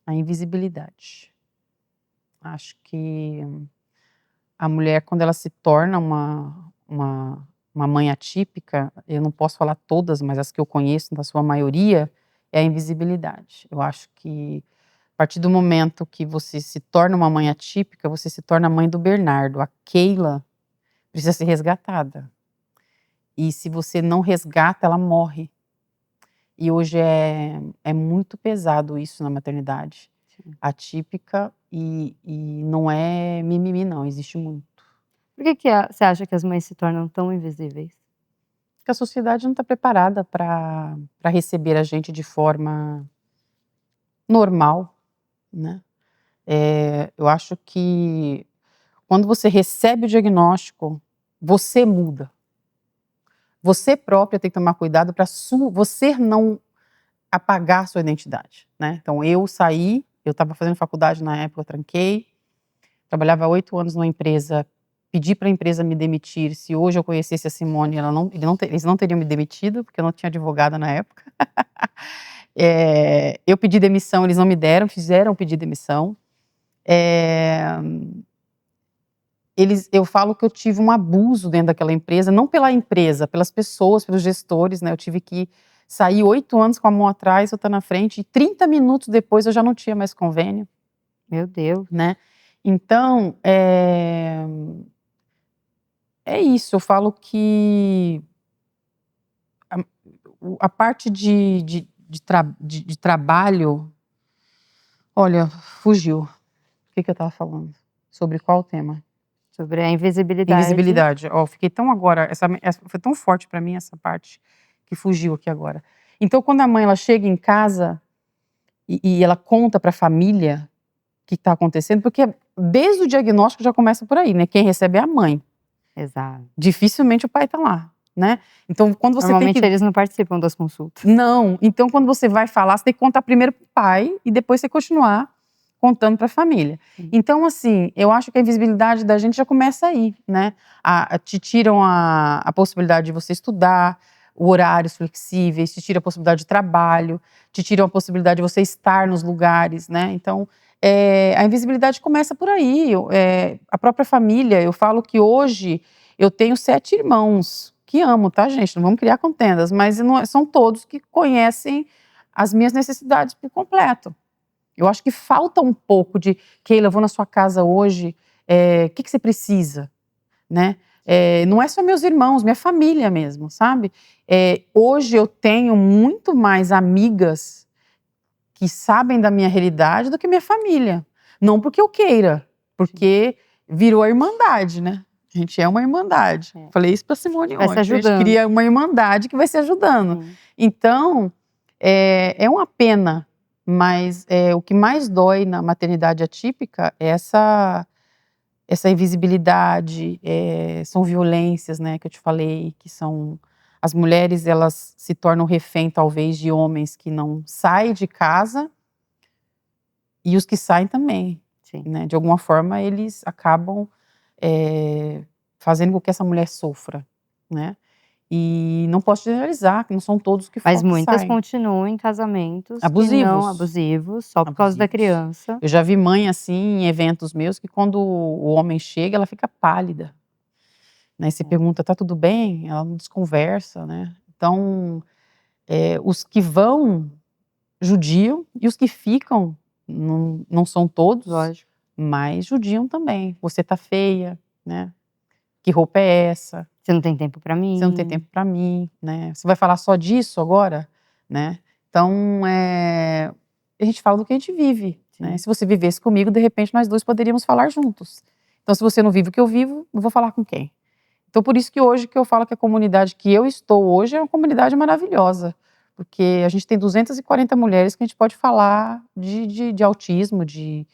A invisibilidade. Acho que a mulher, quando ela se torna uma mãe atípica, eu não posso falar todas, mas as que eu conheço, na sua maioria, é a invisibilidade. Eu acho que a partir do momento que você se torna uma mãe atípica, você se torna a mãe do Bernardo. A Keila precisa ser resgatada. E se você não resgata, ela morre. E hoje é muito pesado isso na maternidade. atípica e não é mimimi não, existe muito. Por que você acha que as mães se tornam tão invisíveis? Porque a sociedade não está preparada para receber a gente de forma normal, né. Eu acho que quando você recebe o diagnóstico, você muda. Você própria tem que tomar cuidado para você não apagar a sua identidade, né. Então eu estava fazendo faculdade na época, eu tranquei, trabalhava há 8 anos numa empresa, pedi para a empresa me demitir, se hoje eu conhecesse a Simone, eles não teriam me demitido, porque eu não tinha advogada na época. Eu pedi demissão, eles não me deram, fizeram pedir demissão. Eu falo que eu tive um abuso dentro daquela empresa, não pela empresa, pelas pessoas, pelos gestores, né, eu tive que sair 8 anos com a mão atrás, outra na frente, e 30 minutos depois eu já não tinha mais convênio, Meu Deus. né. Então, é isso, eu falo que a parte de trabalho, olha, fugiu. O que eu estava falando? Sobre qual tema? Sobre a invisibilidade. Invisibilidade. Ó, fiquei tão agora, essa foi tão forte pra mim essa parte, que fugiu aqui agora. Então quando a mãe ela chega em casa, e ela conta pra família o que tá acontecendo, porque desde o diagnóstico já começa por aí, né, quem recebe é a mãe. Exato. Dificilmente o pai tá lá, né. Então quando você Normalmente tem que... eles não participam das consultas. Não, então quando você vai falar, você tem que contar primeiro pro pai, e depois você continuar contando para a família. Então assim, eu acho que a invisibilidade da gente já começa aí, né, te tiram a possibilidade de você estudar, horários flexíveis, te tira a possibilidade de trabalho, te tiram a possibilidade de você estar nos lugares, né, então a invisibilidade começa por aí, a própria família. Eu falo que hoje eu tenho 7 irmãos, que amo, tá gente, não vamos criar contendas, mas não são todos que conhecem as minhas necessidades por completo. Eu acho que falta um pouco de, Keila, eu vou na sua casa hoje, o que você precisa, né? Não é só meus irmãos, minha família mesmo, sabe? Hoje eu tenho muito mais amigas que sabem da minha realidade do que minha família. Não porque eu queira, porque virou a irmandade, né? A gente é uma irmandade. Falei isso pra Simone Vai se ontem. A gente ajudando. cria uma irmandade que vai se ajudando. Então, é uma pena, mas o que mais dói na maternidade atípica é essa invisibilidade, são violências, né, que eu te falei, que são... As mulheres, elas se tornam refém, talvez, de homens que não saem de casa, e os que saem também, né, de alguma forma eles acabam fazendo com que essa mulher sofra, né. E não posso generalizar, que não são todos que Mas muitas saem. continuam em casamentos Abusivos. que não abusivos, só por causa da criança. Eu já vi mãe assim em eventos meus, que quando o homem chega, ela fica pálida, né, você pergunta: "Tá tudo bem?", ela não desconversa, né. Então, os que vão, judiam, e os que ficam, não são todos, Lógico. mas judiam também. "Você tá feia", né, "Que roupa é essa?", "Você não tem tempo pra mim". "Você não tem tempo pra mim", né, "Você vai falar só disso agora?", né. Então, a gente fala do que a gente vive, né. Se você vivesse comigo, de repente nós 2 poderíamos falar juntos. Então se você não vive o que eu vivo, eu vou falar com quem? Então por isso que hoje que eu falo que a comunidade que eu estou hoje é uma comunidade maravilhosa, porque a gente tem 240 mulheres que a gente pode falar de autismo, de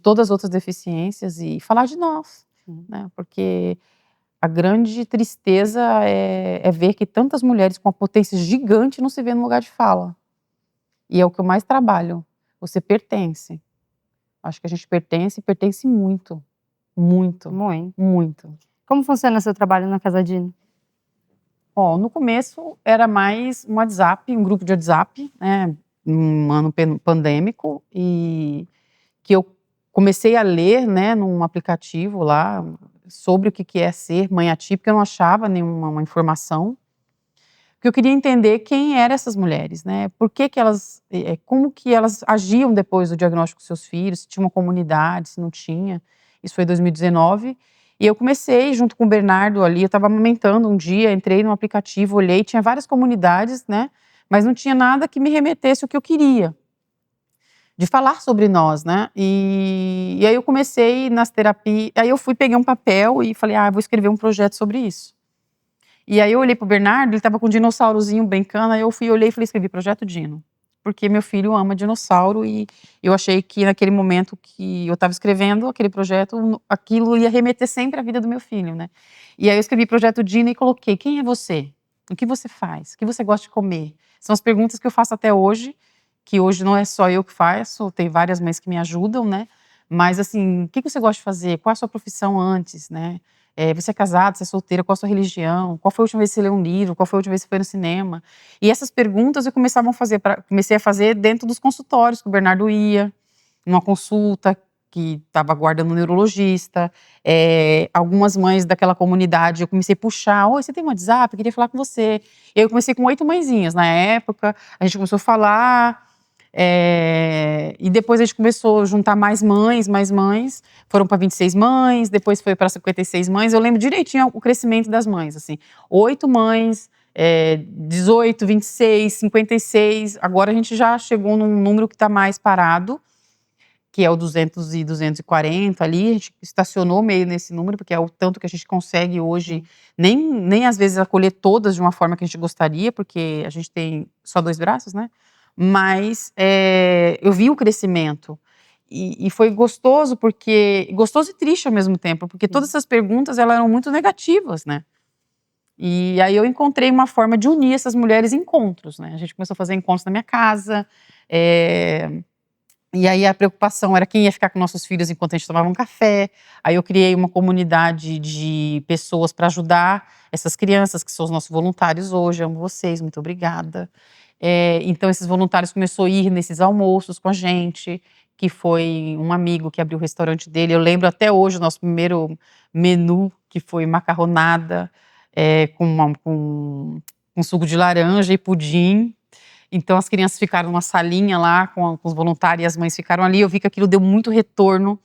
todas as outras deficiências, e falar de nós, né, porque a grande tristeza é ver que tantas mulheres com uma potência gigante não se vê no lugar de fala. E é o que eu mais trabalho. Você pertence. Acho que a gente pertence muito. Muito. Muito. Como funciona seu trabalho na Casa Dino? Ó, no começo era mais um WhatsApp, um grupo de WhatsApp, né, um ano pandêmico, e que eu comecei a ler, né, num aplicativo lá, sobre o que é ser mãe atípica. Eu não achava nenhuma informação, porque eu queria entender quem eram essas mulheres, né, por que elas, como que elas agiam depois do diagnóstico dos seus filhos, se tinha uma comunidade, se não tinha. Isso foi em 2019, e eu comecei junto com o Bernardo ali, eu estava amamentando um dia, entrei no aplicativo, olhei, tinha várias comunidades, né, mas não tinha nada que me remetesse o que eu queria. de falar sobre nós, né? E aí eu comecei nas terapias, aí eu peguei um papel e falei, vou escrever um projeto sobre isso. E aí eu olhei pro Bernardo, ele tava com um dinossaurozinho brincando, aí eu olhei e falei, escrevi Projeto Dino. Porque meu filho ama dinossauro e eu achei que naquele momento que eu estava escrevendo aquele projeto, aquilo ia remeter sempre à vida do meu filho, né? E aí eu escrevi Projeto Dino e coloquei, quem é você? O que você faz? O que você gosta de comer? São as perguntas que eu faço até hoje, que hoje não é só eu que faço, tem várias mães que me ajudam, né? Mas assim, o que você gosta de fazer? Qual a sua profissão antes, né? Você é casado, você é solteira, qual a sua religião? Qual foi a última vez que você leu um livro? Qual foi a última vez que você foi no cinema? E essas perguntas eu comecei a fazer dentro dos consultórios que o Bernardo ia, numa consulta que estava aguardando um neurologista. Algumas mães daquela comunidade eu comecei a puxar, oi, você tem um WhatsApp? Eu queria falar com você. E aí eu comecei com 8 mãezinhas na época, a gente começou a falar. E depois a gente começou a juntar mais mães, foram para 26 mães, depois foi para 56 mães. Eu lembro direitinho o crescimento das mães, assim, 8 mães, 18, 26, 56. Agora a gente já chegou num número que está mais parado, que é o 200 e 240 ali. A gente estacionou meio nesse número, porque é o tanto que a gente consegue hoje, nem às vezes acolher todas de uma forma que a gente gostaria, porque a gente tem só 2 braços, né? Mas eu vi o crescimento e foi gostoso, gostoso e triste ao mesmo tempo, porque todas essas perguntas elas eram muito negativas, né? E aí eu encontrei uma forma de unir essas mulheres em encontros, né? A gente começou a fazer encontros na minha casa, e aí a preocupação era quem ia ficar com nossos filhos enquanto a gente tomava um café. Aí eu criei uma comunidade de pessoas para ajudar essas crianças, que são os nossos voluntários hoje. Amo vocês, muito obrigada. Então esses voluntários começaram a ir nesses almoços com a gente, que foi um amigo que abriu o restaurante dele. Eu lembro até hoje o nosso primeiro menu, que foi macarronada com suco de laranja e pudim. Então as crianças ficaram numa salinha lá com os voluntários e as mães ficaram ali. Eu vi que aquilo deu muito retorno,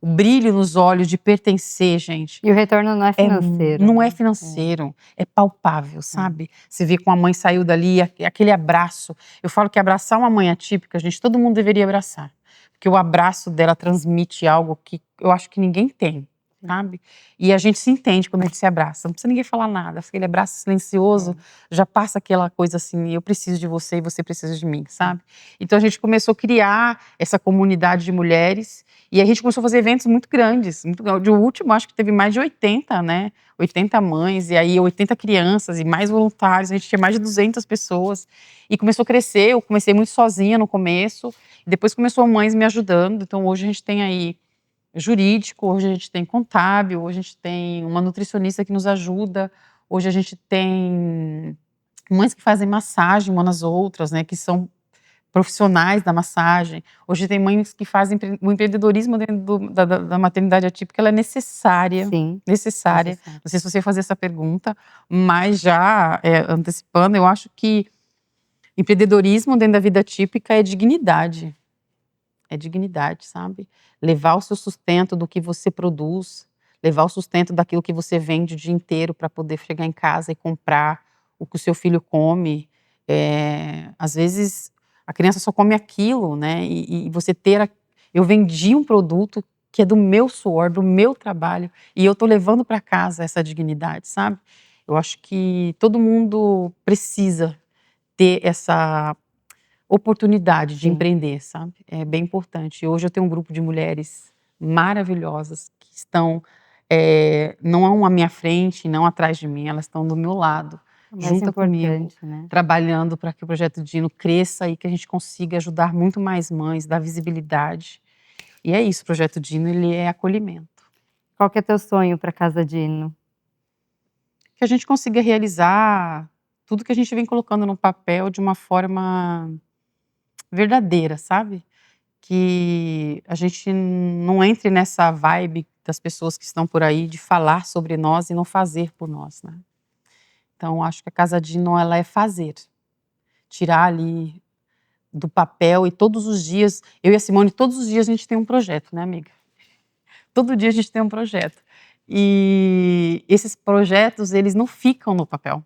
o brilho nos olhos de pertencer, gente. E o retorno não é financeiro. Não é financeiro, é palpável, sabe? Você vê como a mãe saiu dali, aquele abraço. Eu falo que abraçar uma mãe atípica, gente, todo mundo deveria abraçar. Porque o abraço dela transmite algo que eu acho que ninguém tem, sabe? E a gente se entende quando a gente se abraça. Não precisa ninguém falar nada. Aquele abraço silencioso já passa aquela coisa assim, eu preciso de você e você precisa de mim, sabe? Então a gente começou a criar essa comunidade de mulheres e a gente começou a fazer eventos muito grandes. O último, acho que teve mais de 80, né? 80 mães, e aí 80 crianças e mais voluntários. A gente tinha mais de 200 pessoas. E começou a crescer. Eu comecei muito sozinha no começo. Depois começou mães me ajudando. Então hoje a gente tem aí jurídico, hoje a gente tem contábil, hoje a gente tem uma nutricionista que nos ajuda, hoje a gente tem mães que fazem massagem umas nas outras, né, que são profissionais da massagem. Hoje tem mães que fazem o empreendedorismo dentro da maternidade atípica, ela é necessária. Sim, necessária. Não sei se você ia fazer essa pergunta, mas já antecipando, eu acho que empreendedorismo dentro da vida atípica é dignidade. É dignidade, sabe? Levar o seu sustento do que você produz, levar o sustento daquilo que você vende o dia inteiro para poder chegar em casa e comprar o que o seu filho come. Às vezes a criança só come aquilo, né? E você eu vendi um produto que é do meu suor, do meu trabalho, e eu tô levando para casa essa dignidade, sabe? Eu acho que todo mundo precisa ter essa oportunidade de empreender, sabe? É bem importante. Hoje eu tenho um grupo de mulheres maravilhosas que estão não à minha frente, não atrás de mim, elas estão do meu lado, junto comigo, né? trabalhando para que o Projeto Dino cresça e que a gente consiga ajudar muito mais mães, dar visibilidade. E é isso, o Projeto Dino, ele é acolhimento. Qual que é teu sonho para Casa Dino? Que a gente consiga realizar tudo que a gente vem colocando no papel de uma forma verdadeira, sabe? Que a gente não entre nessa vibe das pessoas que estão por aí de falar sobre nós e não fazer por nós, né? Então, acho que a Casa Dino, ela é fazer. Tirar ali do papel e todos os dias, eu e a Simone, todos os dias a gente tem um projeto, né, amiga? Todo dia a gente tem um projeto. E esses projetos, eles não ficam no papel.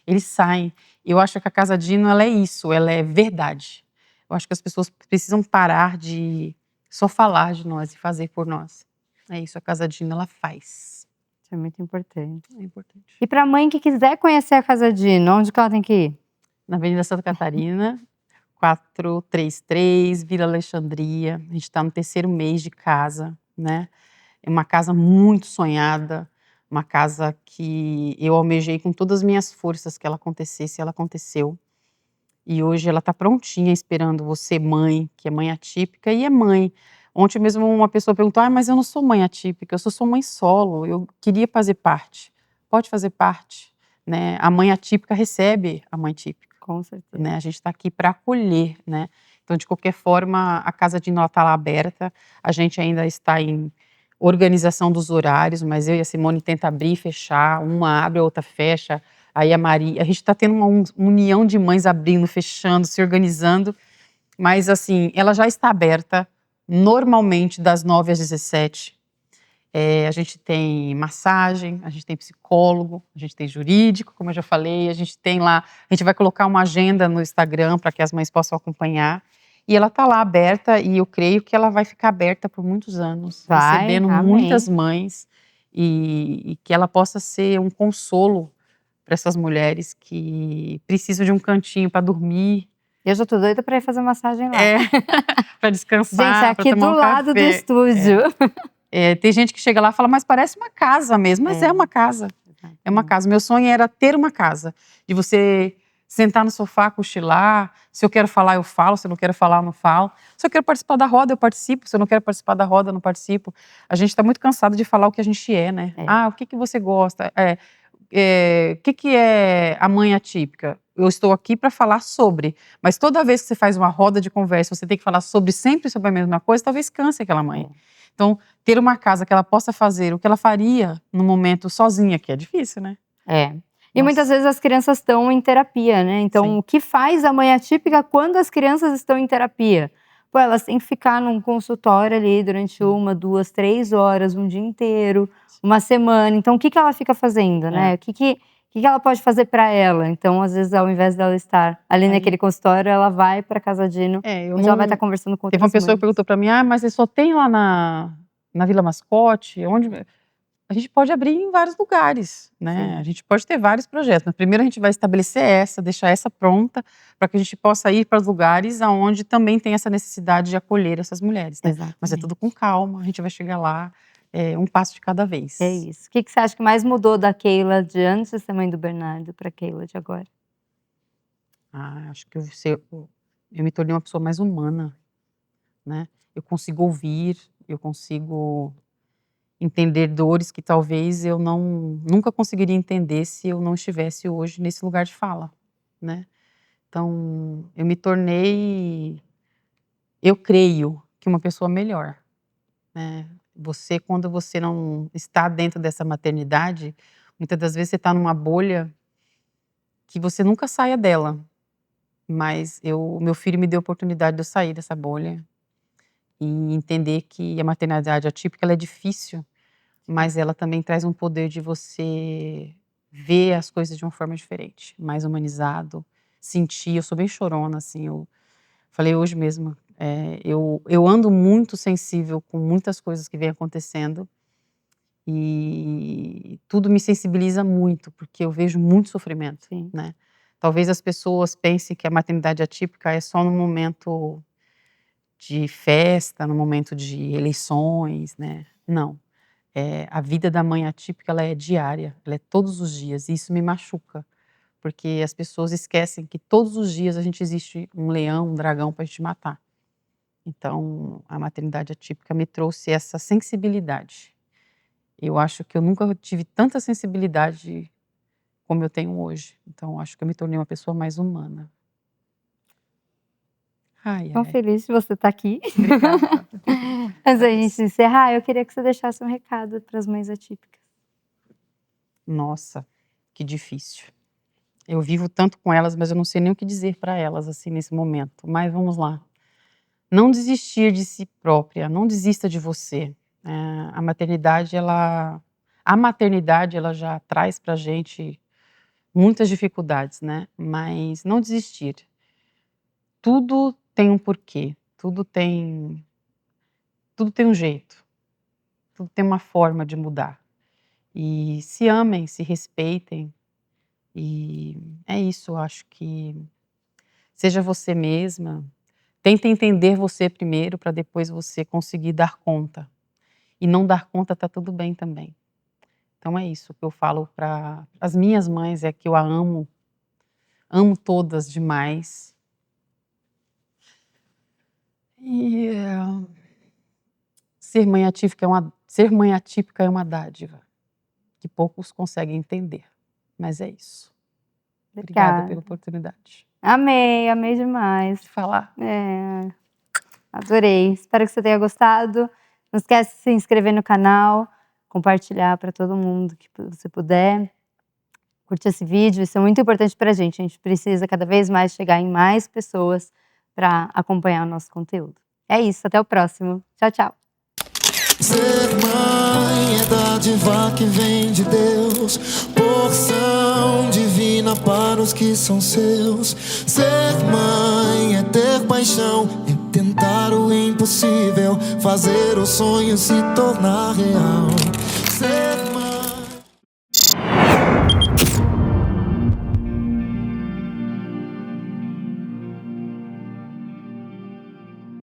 Eles saem. Eu acho que a Casa Dino, ela é isso, ela é verdade. Eu acho que as pessoas precisam parar de só falar de nós e fazer por nós. É isso, a Casa Dino ela faz. Isso é muito importante. É importante. E pra mãe que quiser conhecer a Casa Dino, onde que ela tem que ir? Na Avenida Santa Catarina, 433, Vila Alexandria. A gente está no 3º mês de casa, né? É uma casa muito sonhada, uma casa que eu almejei com todas as minhas forças que ela acontecesse, e ela aconteceu. E hoje ela está prontinha esperando você, mãe, que é mãe atípica e é mãe. Ontem mesmo uma pessoa perguntou: mas eu não sou mãe atípica, eu sou só mãe solo, eu queria fazer parte. Pode fazer parte, né? A mãe atípica recebe a mãe típica, Com certeza. né? A gente está aqui para acolher, né? Então, de qualquer forma, a Casa Dino está lá aberta, a gente ainda está em organização dos horários, mas eu e a Simone tenta abrir e fechar, uma abre, a outra fecha. Aí a Maria, a gente está tendo uma união de mães abrindo, fechando, se organizando, mas assim, ela já está aberta normalmente das 9 às 17. A gente tem massagem, a gente tem psicólogo, a gente tem jurídico, como eu já falei, a gente tem lá, a gente vai colocar uma agenda no Instagram para que as mães possam acompanhar. E ela está lá aberta e eu creio que ela vai ficar aberta por muitos anos, Vai, recebendo amém. muitas mães e que ela possa ser um consolo para essas mulheres que precisam de um cantinho para dormir, Eu já tô doida pra ir fazer massagem lá. para Gente, descansar, é aqui para tomar do um lado do café. estúdio. Tem gente que chega lá e fala, mas parece uma casa mesmo, mas é uma casa. É uma casa. Meu sonho era ter uma casa, de você sentar no sofá, cochilar. Se eu quero falar, eu falo. Se eu não quero falar, eu não falo. Se eu quero participar da roda, eu participo. Se eu não quero participar da roda, eu não participo. A gente está muito cansado de falar o que a gente é, né? O que você gosta? O que é a mãe atípica? Eu estou aqui para falar sobre, mas toda vez que você faz uma roda de conversa, você tem que falar sempre sobre a mesma coisa, talvez canse aquela mãe. Então, ter uma casa que ela possa fazer o que ela faria no momento sozinha, que é difícil, né? E muitas vezes as crianças estão em terapia, né? Então, Sim. o que faz a mãe atípica quando as crianças estão em terapia? Pô, elas têm que ficar num consultório ali durante 1, 2, 3 horas, um dia inteiro, uma semana. Então, o que ela fica fazendo, né? O que ela pode fazer para ela? Então, às vezes, ao invés dela estar ali naquele consultório, ela vai para Casa Dino, onde ela vai estar conversando com outras Teve uma pessoa mães. que perguntou para mim, mas você só tem lá na Vila Mascote? Onde... A gente pode abrir em vários lugares, né? Sim. A gente pode ter vários projetos, mas primeiro a gente vai estabelecer deixar essa pronta, para que a gente possa ir para os lugares onde também tem essa necessidade de acolher essas mulheres, né? Exatamente. Mas é tudo com calma, a gente vai chegar lá, um passo de cada vez. É isso. O que você acha que mais mudou da Keila de antes de ser mãe do Bernardo para a Keila de agora? Acho que eu me tornei uma pessoa mais humana, né? Eu consigo ouvir, eu consigo entender dores que talvez eu nunca conseguiria entender se eu não estivesse hoje nesse lugar de fala, né? Então, eu me tornei, eu creio que uma pessoa melhor, né? Quando você não está dentro dessa maternidade, muitas das vezes você está numa bolha que você nunca saia dela. Mas meu filho me deu a oportunidade de eu sair dessa bolha e entender que a maternidade atípica ela é difícil, mas ela também traz um poder de você ver as coisas de uma forma diferente, mais humanizado, sentir. Eu sou bem chorona, assim, eu falei hoje mesmo, eu ando muito sensível com muitas coisas que vem acontecendo e tudo me sensibiliza muito, porque eu vejo muito sofrimento, Sim. né? Talvez as pessoas pensem que a maternidade atípica é só no momento de festa, no momento de eleições, né? Não. A vida da mãe atípica, ela é diária, ela é todos os dias, e isso me machuca, porque as pessoas esquecem que todos os dias a gente existe um leão, um dragão para a gente matar. Então, a maternidade atípica me trouxe essa sensibilidade. Eu acho que eu nunca tive tanta sensibilidade como eu tenho hoje. Então, acho que eu me tornei uma pessoa mais humana. Tão feliz de você estar aqui. Obrigada. Antes da gente encerrar, eu queria que você deixasse um recado para as mães atípicas. Nossa, que difícil. Eu vivo tanto com elas, mas eu não sei nem o que dizer para elas assim nesse momento. Mas vamos lá. Não desistir de si própria, não desista de você. A maternidade, ela já traz pra gente muitas dificuldades, né? Mas não desistir. Tudo tem um porquê, tudo tem um jeito, tudo tem uma forma de mudar. E se amem, se respeitem, e é isso, eu acho que seja você mesma, tenta entender você primeiro para depois você conseguir dar conta. E não dar conta tá tudo bem também. Então é isso que eu falo para as minhas mães, é que eu a amo, amo todas demais. E ser mãe atípica é uma dádiva, que poucos conseguem entender, mas é isso. Obrigada pela oportunidade Amei, amei demais. de falar. Adorei. Espero que você tenha gostado. Não esquece de se inscrever no canal, compartilhar para todo mundo que você puder. Curtir esse vídeo, isso é muito importante pra gente. A gente precisa cada vez mais chegar em mais pessoas para acompanhar o nosso conteúdo. É isso, até o próximo. Tchau, tchau. Ser mãe é dádiva que vem de Deus, porção divina para os que são seus. Ser mãe é ter paixão, é tentar o impossível, fazer o sonho se tornar real. Ser mãe